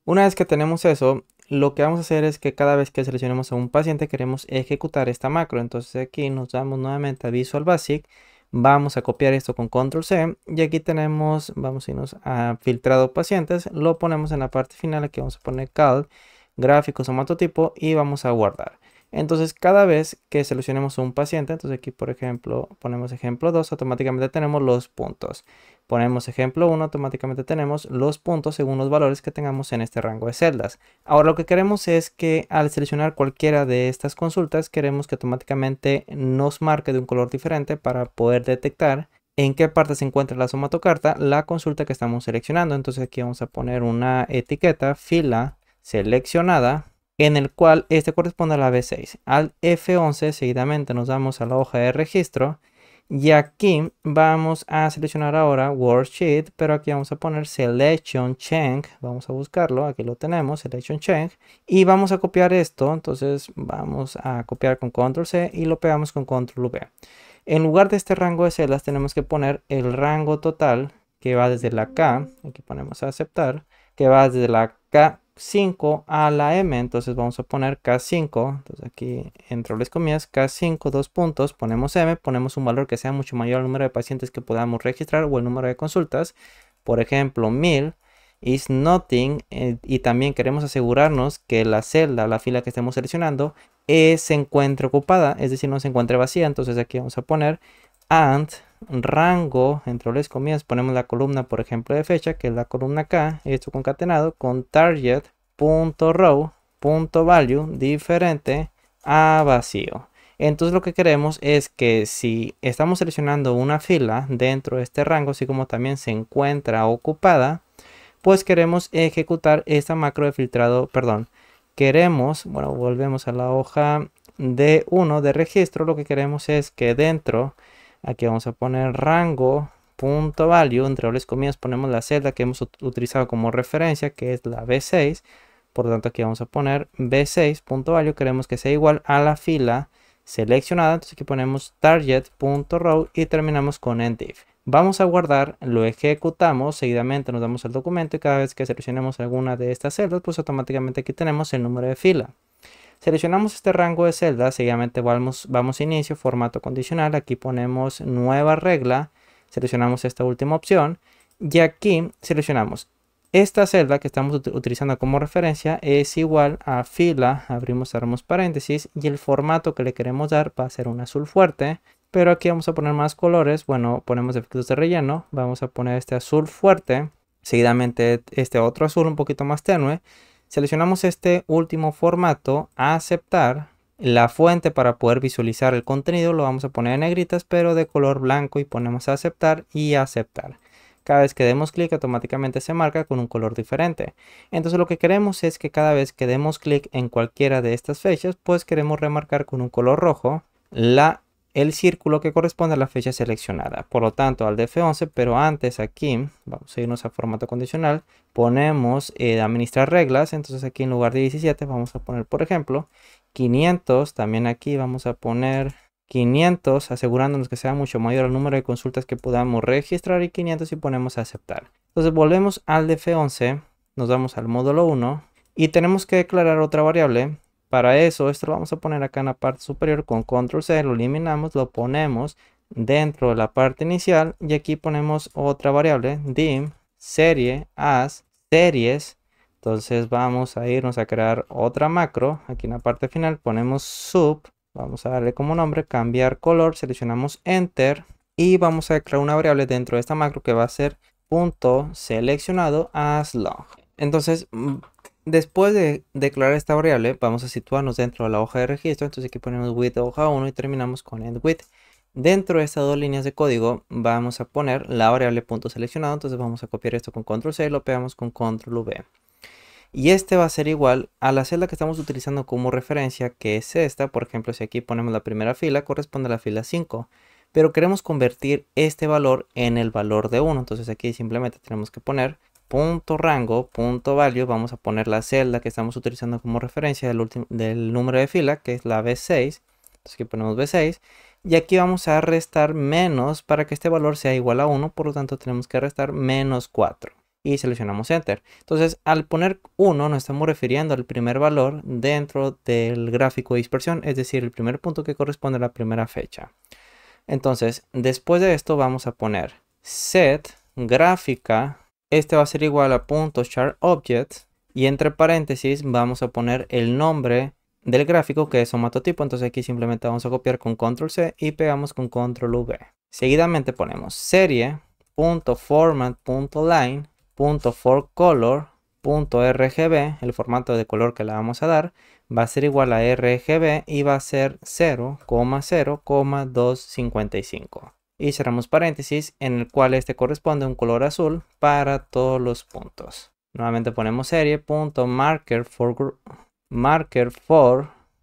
Una vez que tenemos eso, lo que vamos a hacer es que cada vez que seleccionemos a un paciente queremos ejecutar esta macro. Entonces aquí nos damos nuevamente a Visual Basic, vamos a copiar esto con Control C y aquí tenemos, vamos a irnos a filtrado pacientes, lo ponemos en la parte final, aquí vamos a poner cal, gráfico somatotipo y vamos a guardar. Entonces cada vez que seleccionemos un paciente, entonces aquí por ejemplo ponemos ejemplo 2, automáticamente tenemos los puntos. Ponemos ejemplo 1, automáticamente tenemos los puntos según los valores que tengamos en este rango de celdas. Ahora lo que queremos es que al seleccionar cualquiera de estas consultas, queremos que automáticamente nos marque de un color diferente para poder detectar en qué parte se encuentra la somatocarta, la consulta que estamos seleccionando. Entonces aquí vamos a poner una etiqueta, fila seleccionada, en el cual este corresponde a la B6. Al F11 seguidamente nos damos a la hoja de registro y aquí vamos a seleccionar ahora Worksheet, pero aquí vamos a poner Selection Change, vamos a buscarlo, aquí lo tenemos, Selection Change, y vamos a copiar esto, entonces vamos a copiar con Control C y lo pegamos con Control V. En lugar de este rango de celdas tenemos que poner el rango total que va desde la K, aquí ponemos a aceptar, que va desde la K5 a la M, entonces vamos a poner K5, entonces aquí entre las comillas K5, dos puntos, ponemos M, ponemos un valor que sea mucho mayor al número de pacientes que podamos registrar o el número de consultas, por ejemplo 1000 is nothing, y también queremos asegurarnos que la celda, la fila que estemos seleccionando se encuentre ocupada, es decir, no se encuentre vacía, entonces aquí vamos a poner and rango, entre las comillas, ponemos la columna, por ejemplo, de fecha, que es la columna K, esto concatenado con target.row.value diferente a vacío. Entonces lo que queremos es que si estamos seleccionando una fila dentro de este rango, así como también se encuentra ocupada, pues queremos ejecutar esta macro de filtrado, perdón, queremos, bueno, volvemos a la hoja de 1 de registro, lo que queremos es que dentro, aquí vamos a poner rango.value, entre las comillas ponemos la celda que hemos utilizado como referencia, que es la B6, por lo tanto aquí vamos a poner B6.value, queremos que sea igual a la fila seleccionada, entonces aquí ponemos target.row y terminamos con endIf. Vamos a guardar, lo ejecutamos, seguidamente nos damos al documento y cada vez que seleccionemos alguna de estas celdas, pues automáticamente aquí tenemos el número de fila. Seleccionamos este rango de celdas, seguidamente vamos a inicio, formato condicional, aquí ponemos nueva regla, seleccionamos esta última opción y aquí seleccionamos esta celda que estamos utilizando como referencia es igual a fila, abrimos, cerramos paréntesis y el formato que le queremos dar va a ser un azul fuerte, pero aquí vamos a poner más colores, bueno, ponemos efectos de relleno, vamos a poner este azul fuerte, seguidamente este otro azul un poquito más tenue. Seleccionamos este último formato, aceptar, la fuente para poder visualizar el contenido lo vamos a poner en negritas pero de color blanco y ponemos aceptar y aceptar. cada vez que demos clic automáticamente se marca con un color diferente. Entonces lo que queremos es que cada vez que demos clic en cualquiera de estas fechas, pues queremos remarcar con un color rojo el círculo que corresponde a la fecha seleccionada. Por lo tanto, al F11, pero antes aquí, vamos a irnos a formato condicional, ponemos administrar reglas. Entonces aquí en lugar de 17 vamos a poner, por ejemplo, 500. También aquí vamos a poner 500, asegurándonos que sea mucho mayor el número de consultas que podamos registrar, y 500 y ponemos a aceptar. Entonces volvemos al F11, nos vamos al módulo 1 y tenemos que declarar otra variable. Para eso, esto lo vamos a poner acá en la parte superior con control C, lo eliminamos, lo ponemos dentro de la parte inicial y aquí ponemos otra variable, dim serie as series. Entonces vamos a irnos a crear otra macro. Aquí en la parte final ponemos sub, vamos a darle como nombre cambiar color, seleccionamos enter y vamos a declarar una variable dentro de esta macro que va a ser punto seleccionado as long. Entonces después de declarar esta variable, vamos a situarnos dentro de la hoja de registro. Entonces aquí ponemos with hoja 1 y terminamos con end with. Dentro de estas dos líneas de código vamos a poner la variable punto seleccionado. Entonces vamos a copiar esto con control C y lo pegamos con control V. Y este va a ser igual a la celda que estamos utilizando como referencia, que es esta. Por ejemplo, si aquí ponemos la primera fila, corresponde a la fila 5. Pero queremos convertir este valor en el valor de 1. Entonces aquí simplemente tenemos que poner punto rango, punto value, vamos a poner la celda que estamos utilizando como referencia del número de fila, que es la B6. Entonces aquí ponemos B6 y aquí vamos a restar menos para que este valor sea igual a 1, por lo tanto tenemos que restar menos 4 y seleccionamos enter. Entonces al poner 1 nos estamos refiriendo al primer valor dentro del gráfico de dispersión, es decir, el primer punto que corresponde a la primera fecha. Entonces después de esto vamos a poner set gráfica. Este va a ser igual a punto chart object y entre paréntesis vamos a poner el nombre del gráfico, que es somatotipo. Entonces aquí simplemente vamos a copiar con control C y pegamos con control V. Seguidamente ponemos serie.format.line.forcolor.rgb, el formato de color que le vamos a dar va a ser igual a RGB y va a ser 0,0,255. Y cerramos paréntesis en el cual este corresponde a un color azul para todos los puntos. Nuevamente ponemos serie.marker for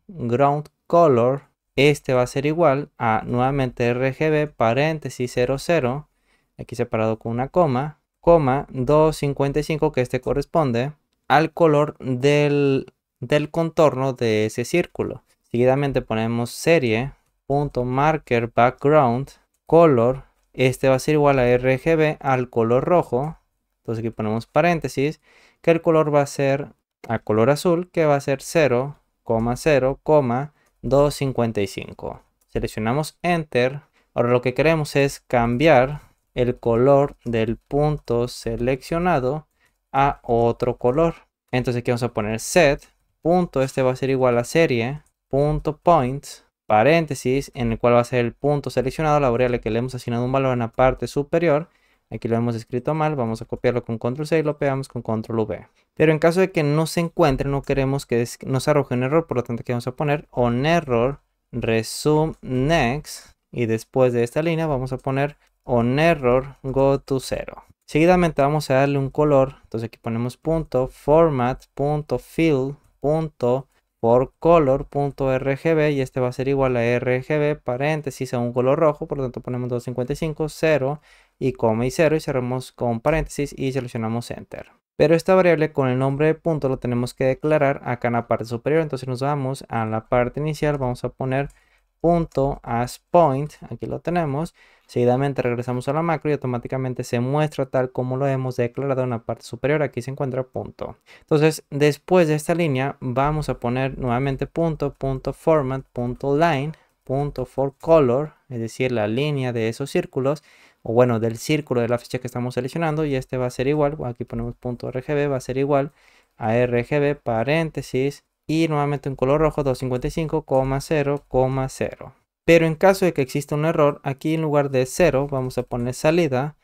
ground color. Este va a ser igual a nuevamente RGB paréntesis 00, aquí separado con una coma, 255, que este corresponde al color del contorno de ese círculo. Seguidamente ponemos serie.marker background color, este va a ser igual a RGB al color rojo. Entonces aquí ponemos paréntesis que el color va a ser a color azul, que va a ser 0,0,255. Seleccionamos enter. Ahora lo que queremos es cambiar el color del punto seleccionado a otro color. Entonces aquí vamos a poner set punto, este va a ser igual a serie.points paréntesis en el cual va a ser el punto seleccionado, la variable que le hemos asignado un valor en la parte superior. Aquí lo hemos escrito mal, vamos a copiarlo con control C y lo pegamos con control V. Pero en caso de que no se encuentre, no queremos que nos arroje un error, por lo tanto aquí vamos a poner on error resume next y después de esta línea vamos a poner on error go to 0. Seguidamente vamos a darle un color, entonces aquí ponemos punto format.fill.forcolor.rgb y este va a ser igual a RGB paréntesis a un color rojo, por lo tanto ponemos 255, 0 y coma y 0 y cerramos con paréntesis y seleccionamos enter. Pero esta variable con el nombre de punto lo tenemos que declarar acá en la parte superior, entonces nos vamos a la parte inicial, vamos a poner punto as point, aquí lo tenemos. Seguidamente regresamos a la macro y automáticamente se muestra tal como lo hemos declarado en la parte superior. Aquí se encuentra punto. Entonces después de esta línea vamos a poner nuevamente punto.format.line.forcolor, es decir, la línea de esos círculos, o bueno, del círculo de la fecha que estamos seleccionando, y este va a ser igual, aquí ponemos punto RGB, va a ser igual a RGB paréntesis y nuevamente un color rojo 255,0,0. Pero en caso de que exista un error, aquí en lugar de 0 vamos a poner salida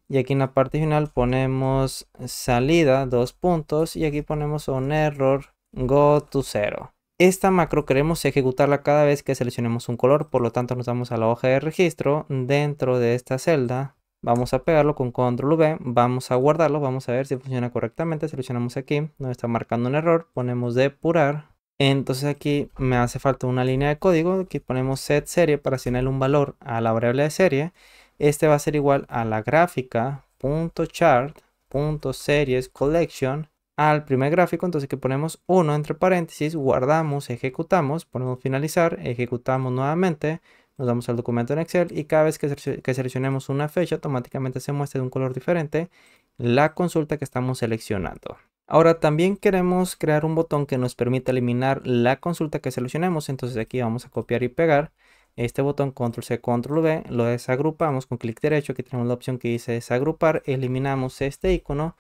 y aquí en la parte final ponemos salida 2 puntos y aquí ponemos on error go to 0. Esta macro queremos ejecutarla cada vez que seleccionemos un color, por lo tanto nos vamos a la hoja de registro. Dentro de esta celda Vamos a pegarlo con control V, vamos a guardarlo, vamos a ver si funciona correctamente. Seleccionamos aquí, nos está marcando un error, ponemos depurar. Entonces aquí me hace falta una línea de código, aquí ponemos set serie para asignarle un valor a la variable de serie. Este va a ser igual a la gráfica.chart.series collection al primer gráfico. Entonces aquí ponemos 1 entre paréntesis, guardamos, ejecutamos, ponemos finalizar, ejecutamos nuevamente. Nos vamos al documento en Excel y cada vez que seleccionemos una fecha, automáticamente se muestra de un color diferente la consulta que estamos seleccionando. Ahora también queremos crear un botón que nos permita eliminar la consulta que seleccionemos. Entonces aquí vamos a copiar y pegar este botón, control C, control V, lo desagrupamos con clic derecho. Aquí tenemos la opción que dice desagrupar, eliminamos este icono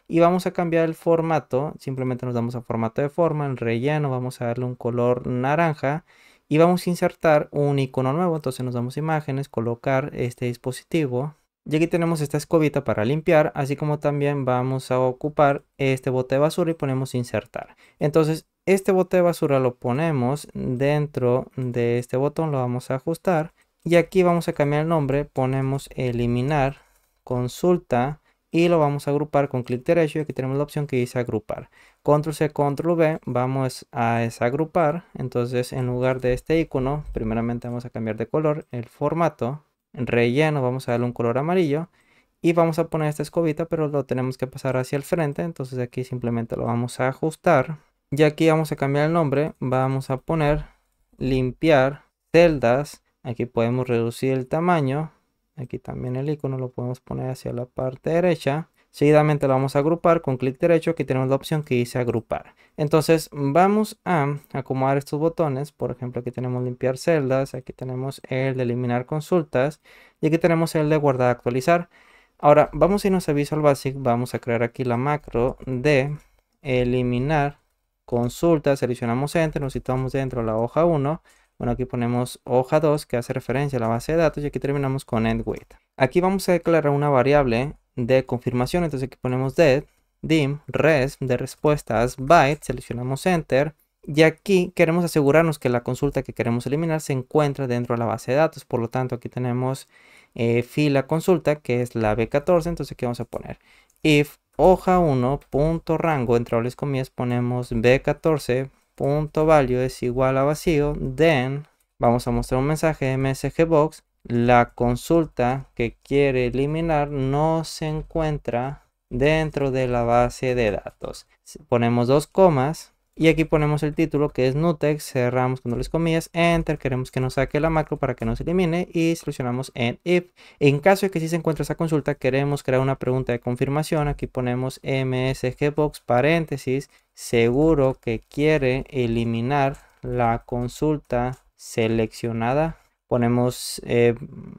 y vamos a cambiar el formato. Simplemente nos damos a formato de forma, en relleno vamos a darle un color naranja. Y vamos a insertar un icono nuevo. Entonces nos damos imágenes, colocar este dispositivo. Y aquí tenemos esta escobita para limpiar, así como también vamos a ocupar este bote de basura y ponemos insertar. Entonces este bote de basura lo ponemos dentro de este botón, lo vamos a ajustar. Y aquí vamos a cambiar el nombre, ponemos eliminar consulta. Y lo vamos a agrupar con clic derecho y aquí tenemos la opción que dice agrupar. Control C, control V, vamos a desagrupar. Entonces en lugar de este icono, primeramente vamos a cambiar de color el formato. En relleno vamos a darle un color amarillo. Y vamos a poner esta escobita, pero lo tenemos que pasar hacia el frente. Entonces aquí simplemente lo vamos a ajustar. Y aquí vamos a cambiar el nombre. Vamos a poner limpiar celdas. Aquí podemos reducir el tamaño. Aquí también el icono lo podemos poner hacia la parte derecha. Seguidamente lo vamos a agrupar con clic derecho. Aquí tenemos la opción que dice agrupar. Entonces vamos a acomodar estos botones. Por ejemplo, aquí tenemos limpiar celdas. Aquí tenemos el de eliminar consultas. Y aquí tenemos el de guardar actualizar. Ahora vamos a irnos a Visual Basic. Vamos a crear aquí la macro de eliminar consultas. Seleccionamos Enter. Nos situamos dentro de la hoja 1. Bueno, aquí ponemos hoja 2 que hace referencia a la base de datos y aquí terminamos con endWith. Aquí vamos a declarar una variable de confirmación. Entonces aquí ponemos dim res de respuestas byte, seleccionamos enter y aquí queremos asegurarnos que la consulta que queremos eliminar se encuentra dentro de la base de datos. Por lo tanto aquí tenemos fila consulta que es la B14. Entonces aquí vamos a poner if hoja 1.rango entre dobles comillas ponemos B14 punto value es igual a vacío, then vamos a mostrar un mensaje msgbox, la consulta que quiere eliminar no se encuentra dentro de la base de datos. Ponemos dos comas y aquí ponemos el título que es nutex, cerramos con dobles comillas, enter, queremos que nos saque la macro para que nos elimine y seleccionamos end if. En caso de que sí se encuentre esa consulta, queremos crear una pregunta de confirmación. Aquí ponemos msgbox paréntesis, seguro que quiere eliminar la consulta seleccionada. Ponemos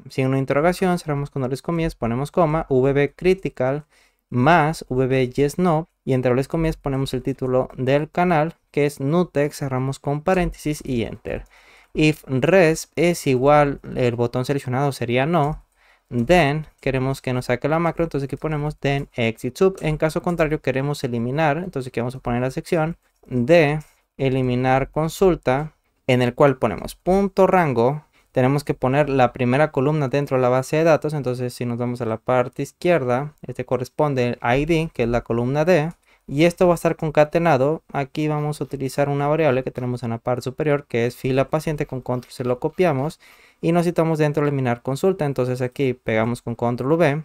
signo de interrogación, cerramos con dobles comillas, ponemos coma, vb critical más vb yes no y entre dobles comillas ponemos el título del canal que es nutex, cerramos con paréntesis y enter. If res es igual, el botón seleccionado sería no, then queremos que nos saque la macro, entonces aquí ponemos then exit sub. En caso contrario queremos eliminar, entonces aquí vamos a poner la sección de eliminar consulta en el cual ponemos punto rango. Tenemos que poner la primera columna dentro de la base de datos. Entonces si nos vamos a la parte izquierda, este corresponde al ID, que es la columna D. Y esto va a estar concatenado. Aquí vamos a utilizar una variable que tenemos en la parte superior, que es fila paciente. Con control C lo copiamos y nos citamos dentro de eliminar consulta. Entonces aquí pegamos con control V.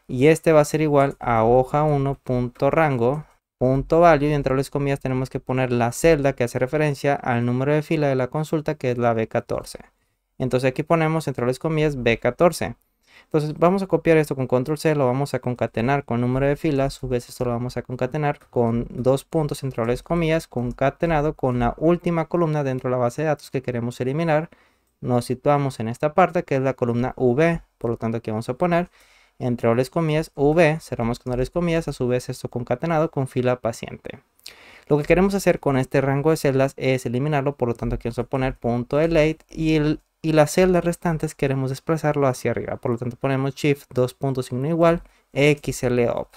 Y este va a ser igual a hoja 1.rango. Punto value y entre las comillas tenemos que poner la celda que hace referencia al número de fila de la consulta, que es la B14. Entonces aquí ponemos entre las comillas B14. Entonces vamos a copiar esto con control C, lo vamos a concatenar con número de fila, a su vez esto lo vamos a concatenar con dos puntos entre las comillas, concatenado con la última columna dentro de la base de datos que queremos eliminar. Nos situamos en esta parte que es la columna V, por lo tanto aquí vamos a poner entre dobles comillas V, cerramos con dobles comillas, a su vez esto concatenado con fila paciente. Lo que queremos hacer con este rango de celdas es eliminarlo, por lo tanto aquí vamos a poner punto delete y las celdas restantes queremos desplazarlo hacia arriba, por lo tanto ponemos shift 2.signo igual XLOP.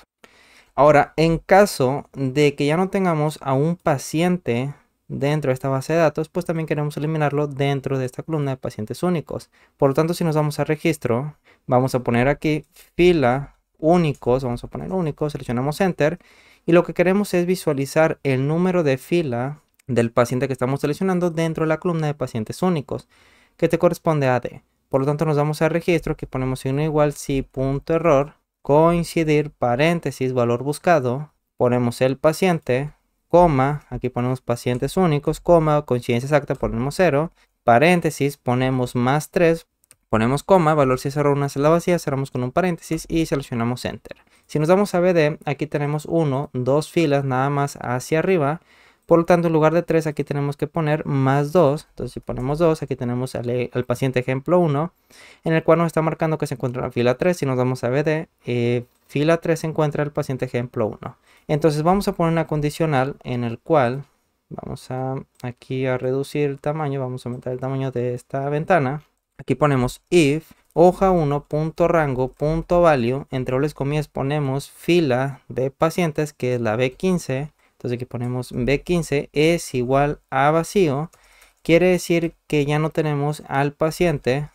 Ahora, en caso de que ya no tengamos a un paciente dentro de esta base de datos, pues también queremos eliminarlo dentro de esta columna de pacientes únicos. Por lo tanto, si nos vamos a registro, vamos a poner aquí fila únicos, vamos a poner únicos, seleccionamos Enter, y lo que queremos es visualizar el número de fila del paciente que estamos seleccionando dentro de la columna de pacientes únicos, que te corresponde a D. Por lo tanto, nos vamos a registro, aquí ponemos signo igual, sí, punto error, coincidir, paréntesis, valor buscado, ponemos el paciente, coma, aquí ponemos pacientes únicos, coma, coincidencia exacta, ponemos 0, paréntesis, ponemos más 3, ponemos coma, valor si es error, una celda vacía, cerramos con un paréntesis y seleccionamos Enter. Si nos damos a BD, aquí tenemos 1, 2 filas nada más hacia arriba. Por lo tanto, en lugar de 3, aquí tenemos que poner más 2. Entonces, si ponemos 2, aquí tenemos al paciente ejemplo 1, en el cual nos está marcando que se encuentra en la fila 3. Si nos vamos a BD, fila 3 se encuentra el paciente ejemplo 1. Entonces, vamos a poner una condicional en el cual vamos aquí a reducir el tamaño. Vamos a aumentar el tamaño de esta ventana. Aquí ponemos if hoja1.rango.value, entre dobles comillas ponemos fila de pacientes, que es la B15. Entonces aquí ponemos B15 es igual a vacío. Quiere decir que ya no tenemos al paciente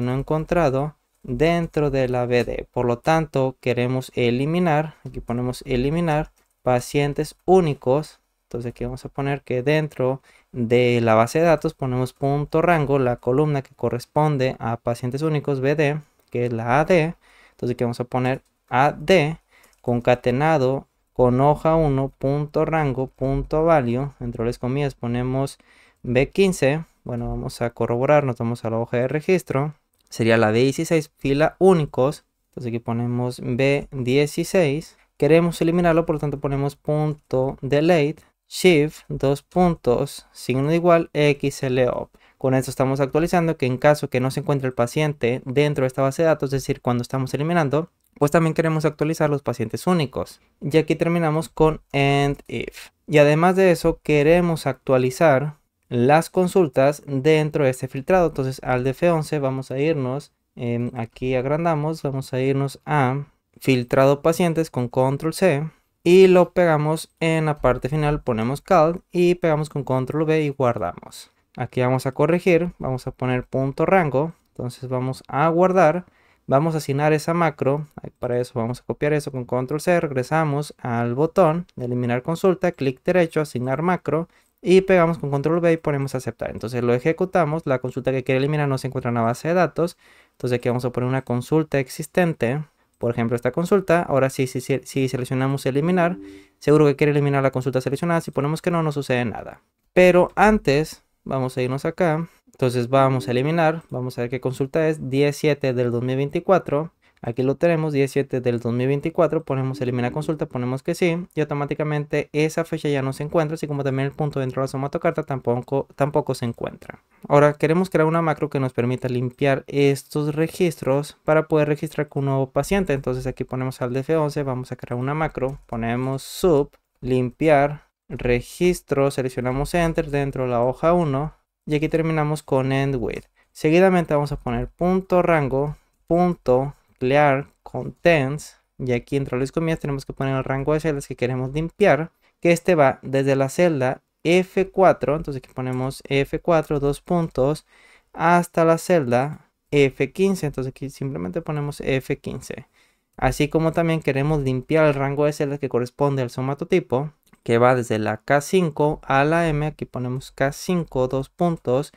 no encontrado dentro de la BD. Por lo tanto, queremos eliminar, aquí ponemos eliminar pacientes únicos. Entonces aquí vamos a poner que dentro de la base de datos ponemos punto rango, la columna que corresponde a pacientes únicos BD, que es la AD. Entonces aquí vamos a poner AD concatenado con hoja1.rango.value, entre las comillas ponemos B15. Bueno, vamos a corroborar, nos vamos a la hoja de registro, sería la B16, fila únicos. Entonces aquí ponemos B16, queremos eliminarlo, por lo tanto ponemos punto delete, shift, dos puntos, signo de igual, XLOP. Con esto estamos actualizando que en caso que no se encuentre el paciente dentro de esta base de datos, es decir, cuando estamos eliminando, pues también queremos actualizar los pacientes únicos. Y aquí terminamos con end if. Y además de eso, queremos actualizar las consultas dentro de este filtrado. Entonces al de F11 vamos a irnos, aquí agrandamos, vamos a irnos a filtrado pacientes con control C. Y lo pegamos en la parte final, ponemos cal y pegamos con control V y guardamos. Aquí vamos a corregir, vamos a poner punto rango. Entonces vamos a guardar. Vamos a asignar esa macro, para eso vamos a copiar eso con control C, regresamos al botón de eliminar consulta, clic derecho, asignar macro y pegamos con control V y ponemos aceptar. Entonces lo ejecutamos, la consulta que quiere eliminar no se encuentra en la base de datos, entonces aquí vamos a poner una consulta existente, por ejemplo esta consulta. Ahora sí, si seleccionamos eliminar, seguro que quiere eliminar la consulta seleccionada, si ponemos que no, no sucede nada. Pero antes, vamos a irnos acá. Entonces vamos a eliminar, vamos a ver qué consulta es, 17 del 2024, aquí lo tenemos, 17 del 2024, ponemos eliminar consulta, ponemos que sí, y automáticamente esa fecha ya no se encuentra, así como también el punto dentro de la somatocarta tampoco se encuentra. Ahora queremos crear una macro que nos permita limpiar estos registros para poder registrar con un nuevo paciente. Entonces aquí ponemos al F11, vamos a crear una macro, ponemos sub, limpiar, registro, seleccionamos enter dentro de la hoja 1, y aquí terminamos con end with. Seguidamente vamos a poner punto rango, punto clear contents. Y aquí entre las comillas tenemos que poner el rango de celdas que queremos limpiar. Que este va desde la celda F4. Entonces aquí ponemos F4, dos puntos, hasta la celda F15. Entonces aquí simplemente ponemos F15. Así como también queremos limpiar el rango de celdas que corresponde al somatotipo, que va desde la K5 a la M. Aquí ponemos K5, dos puntos,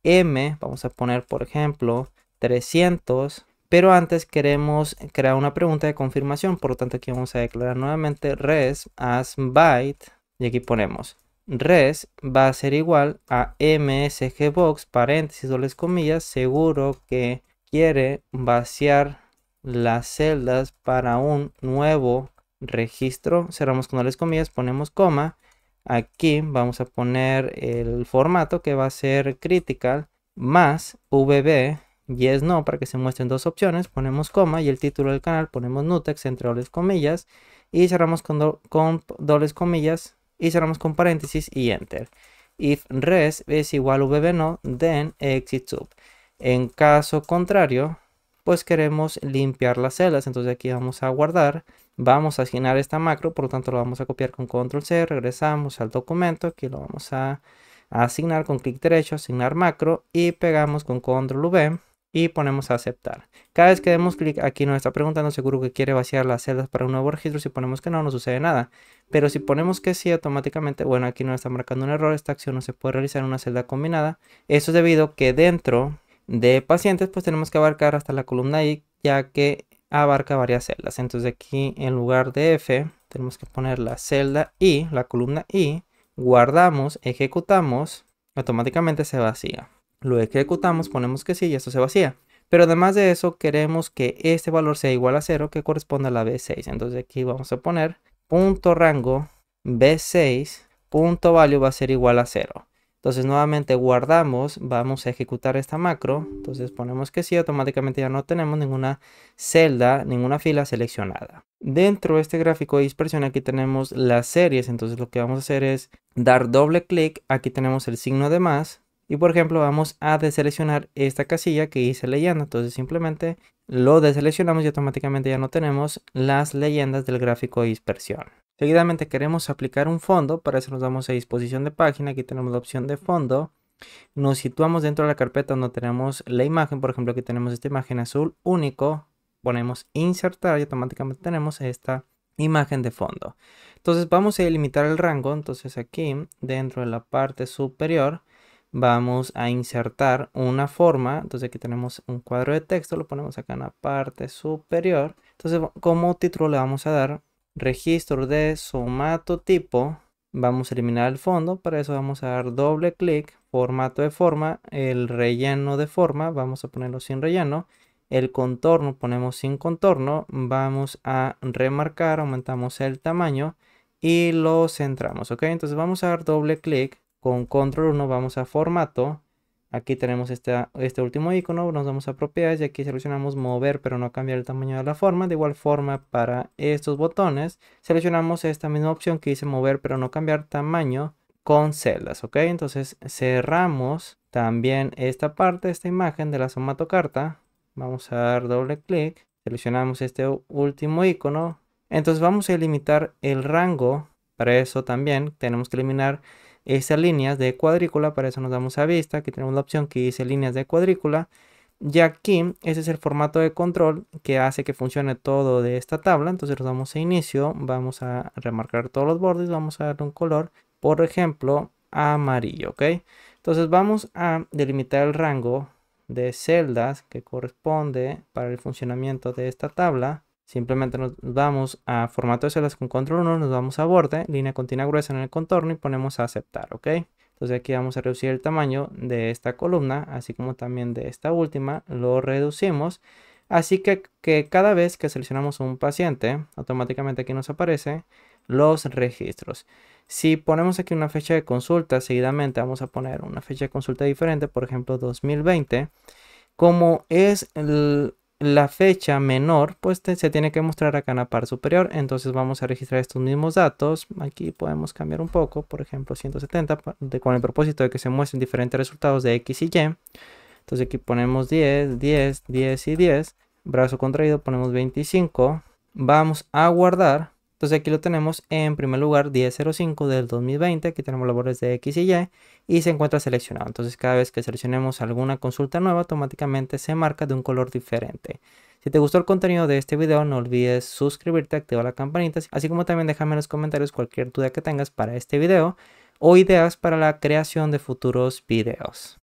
M, vamos a poner por ejemplo 300, pero antes queremos crear una pregunta de confirmación, por lo tanto aquí vamos a declarar nuevamente res as byte, y aquí ponemos res va a ser igual a msgbox, paréntesis, dobles comillas, seguro que quiere vaciar las celdas para un nuevo registro, cerramos con dobles comillas, ponemos coma, aquí vamos a poner el formato que va a ser critical, más vb, yes no, para que se muestren dos opciones, ponemos coma, y el título del canal ponemos nutex entre dobles comillas, y cerramos con dobles comillas, y cerramos con paréntesis y enter. If res es igual vb no, then exit sub. En caso contrario, pues queremos limpiar las celdas, entonces aquí vamos a guardar, vamos a asignar esta macro, por lo tanto lo vamos a copiar con control C, regresamos al documento, aquí lo vamos a asignar con clic derecho, asignar macro y pegamos con control V y ponemos a aceptar. Cada vez que demos clic aquí nos está preguntando seguro que quiere vaciar las celdas para un nuevo registro. Si ponemos que no, no sucede nada. Pero si ponemos que sí, automáticamente, bueno, aquí nos está marcando un error. Esta acción no se puede realizar en una celda combinada. Eso es debido a que dentro de pacientes pues tenemos que abarcar hasta la columna I, ya que abarca varias celdas. Entonces aquí en lugar de F tenemos que poner la celda I, la columna I, guardamos, ejecutamos, automáticamente se vacía. Lo ejecutamos, ponemos que sí y esto se vacía. Pero además de eso queremos que este valor sea igual a 0, que corresponde a la B6. Entonces aquí vamos a poner punto rango B6 punto value va a ser igual a 0. Entonces nuevamente guardamos, vamos a ejecutar esta macro. Entonces ponemos que sí, automáticamente ya no tenemos ninguna celda, ninguna fila seleccionada. Dentro de este gráfico de dispersión aquí tenemos las series. Entonces lo que vamos a hacer es dar doble clic. Aquí tenemos el signo de más. Y por ejemplo vamos a deseleccionar esta casilla que dice leyenda. Entonces simplemente lo deseleccionamos y automáticamente ya no tenemos las leyendas del gráfico de dispersión. Seguidamente queremos aplicar un fondo. Para eso nos vamos a disposición de página. Aquí tenemos la opción de fondo. Nos situamos dentro de la carpeta donde tenemos la imagen. Por ejemplo aquí tenemos esta imagen azul único. Ponemos insertar y automáticamente tenemos esta imagen de fondo. Entonces vamos a delimitar el rango. Entonces aquí dentro de la parte superior vamos a insertar una forma. Entonces aquí tenemos un cuadro de texto, lo ponemos acá en la parte superior. Entonces como título le vamos a dar registro de somatotipo. Vamos a eliminar el fondo, para eso vamos a dar doble clic, formato de forma, el relleno de forma, vamos a ponerlo sin relleno. El contorno ponemos sin contorno, vamos a remarcar, aumentamos el tamaño y lo centramos, ¿ok? Entonces vamos a dar doble clic. Con control 1 vamos a formato. Aquí tenemos este último icono. Nos vamos a propiedades y aquí seleccionamos mover pero no cambiar el tamaño de la forma. De igual forma para estos botones seleccionamos esta misma opción que dice mover pero no cambiar tamaño con celdas. Ok, entonces cerramos también esta parte, esta imagen de la somatocarta. Vamos a dar doble clic. Seleccionamos este último icono. Entonces vamos a delimitar el rango. Para eso también tenemos que eliminar estas líneas de cuadrícula. Para eso nos damos a vista. Aquí tenemos la opción que dice líneas de cuadrícula. Y aquí ese es el formato de control que hace que funcione todo de esta tabla. Entonces nos damos a inicio. Vamos a remarcar todos los bordes. Vamos a darle un color, por ejemplo, amarillo. ¿Ok? Entonces vamos a delimitar el rango de celdas que corresponde para el funcionamiento de esta tabla. Simplemente nos vamos a formato de celdas con control 1, nos vamos a borde, línea continua gruesa en el contorno y ponemos a aceptar, ¿ok? Entonces aquí vamos a reducir el tamaño de esta columna, así como también de esta última, lo reducimos. Así que cada vez que seleccionamos un paciente, automáticamente aquí nos aparece los registros. Si ponemos aquí una fecha de consulta, seguidamente vamos a poner una fecha de consulta diferente, por ejemplo 2020. Como es la fecha menor, pues se tiene que mostrar acá en la parte superior. Entonces vamos a registrar estos mismos datos. Aquí podemos cambiar un poco, por ejemplo 170, con el propósito de que se muestren diferentes resultados de X y Y. Entonces aquí ponemos 10, 10, 10 y 10. Brazo contraído ponemos 25. Vamos a guardar. Entonces aquí lo tenemos en primer lugar 10.05 del 2020. Aquí tenemos los bordes de X y Y y se encuentra seleccionado. Entonces cada vez que seleccionemos alguna consulta nueva automáticamente se marca de un color diferente. Si te gustó el contenido de este video no olvides suscribirte, activar la campanita, así como también déjame en los comentarios cualquier duda que tengas para este video o ideas para la creación de futuros videos.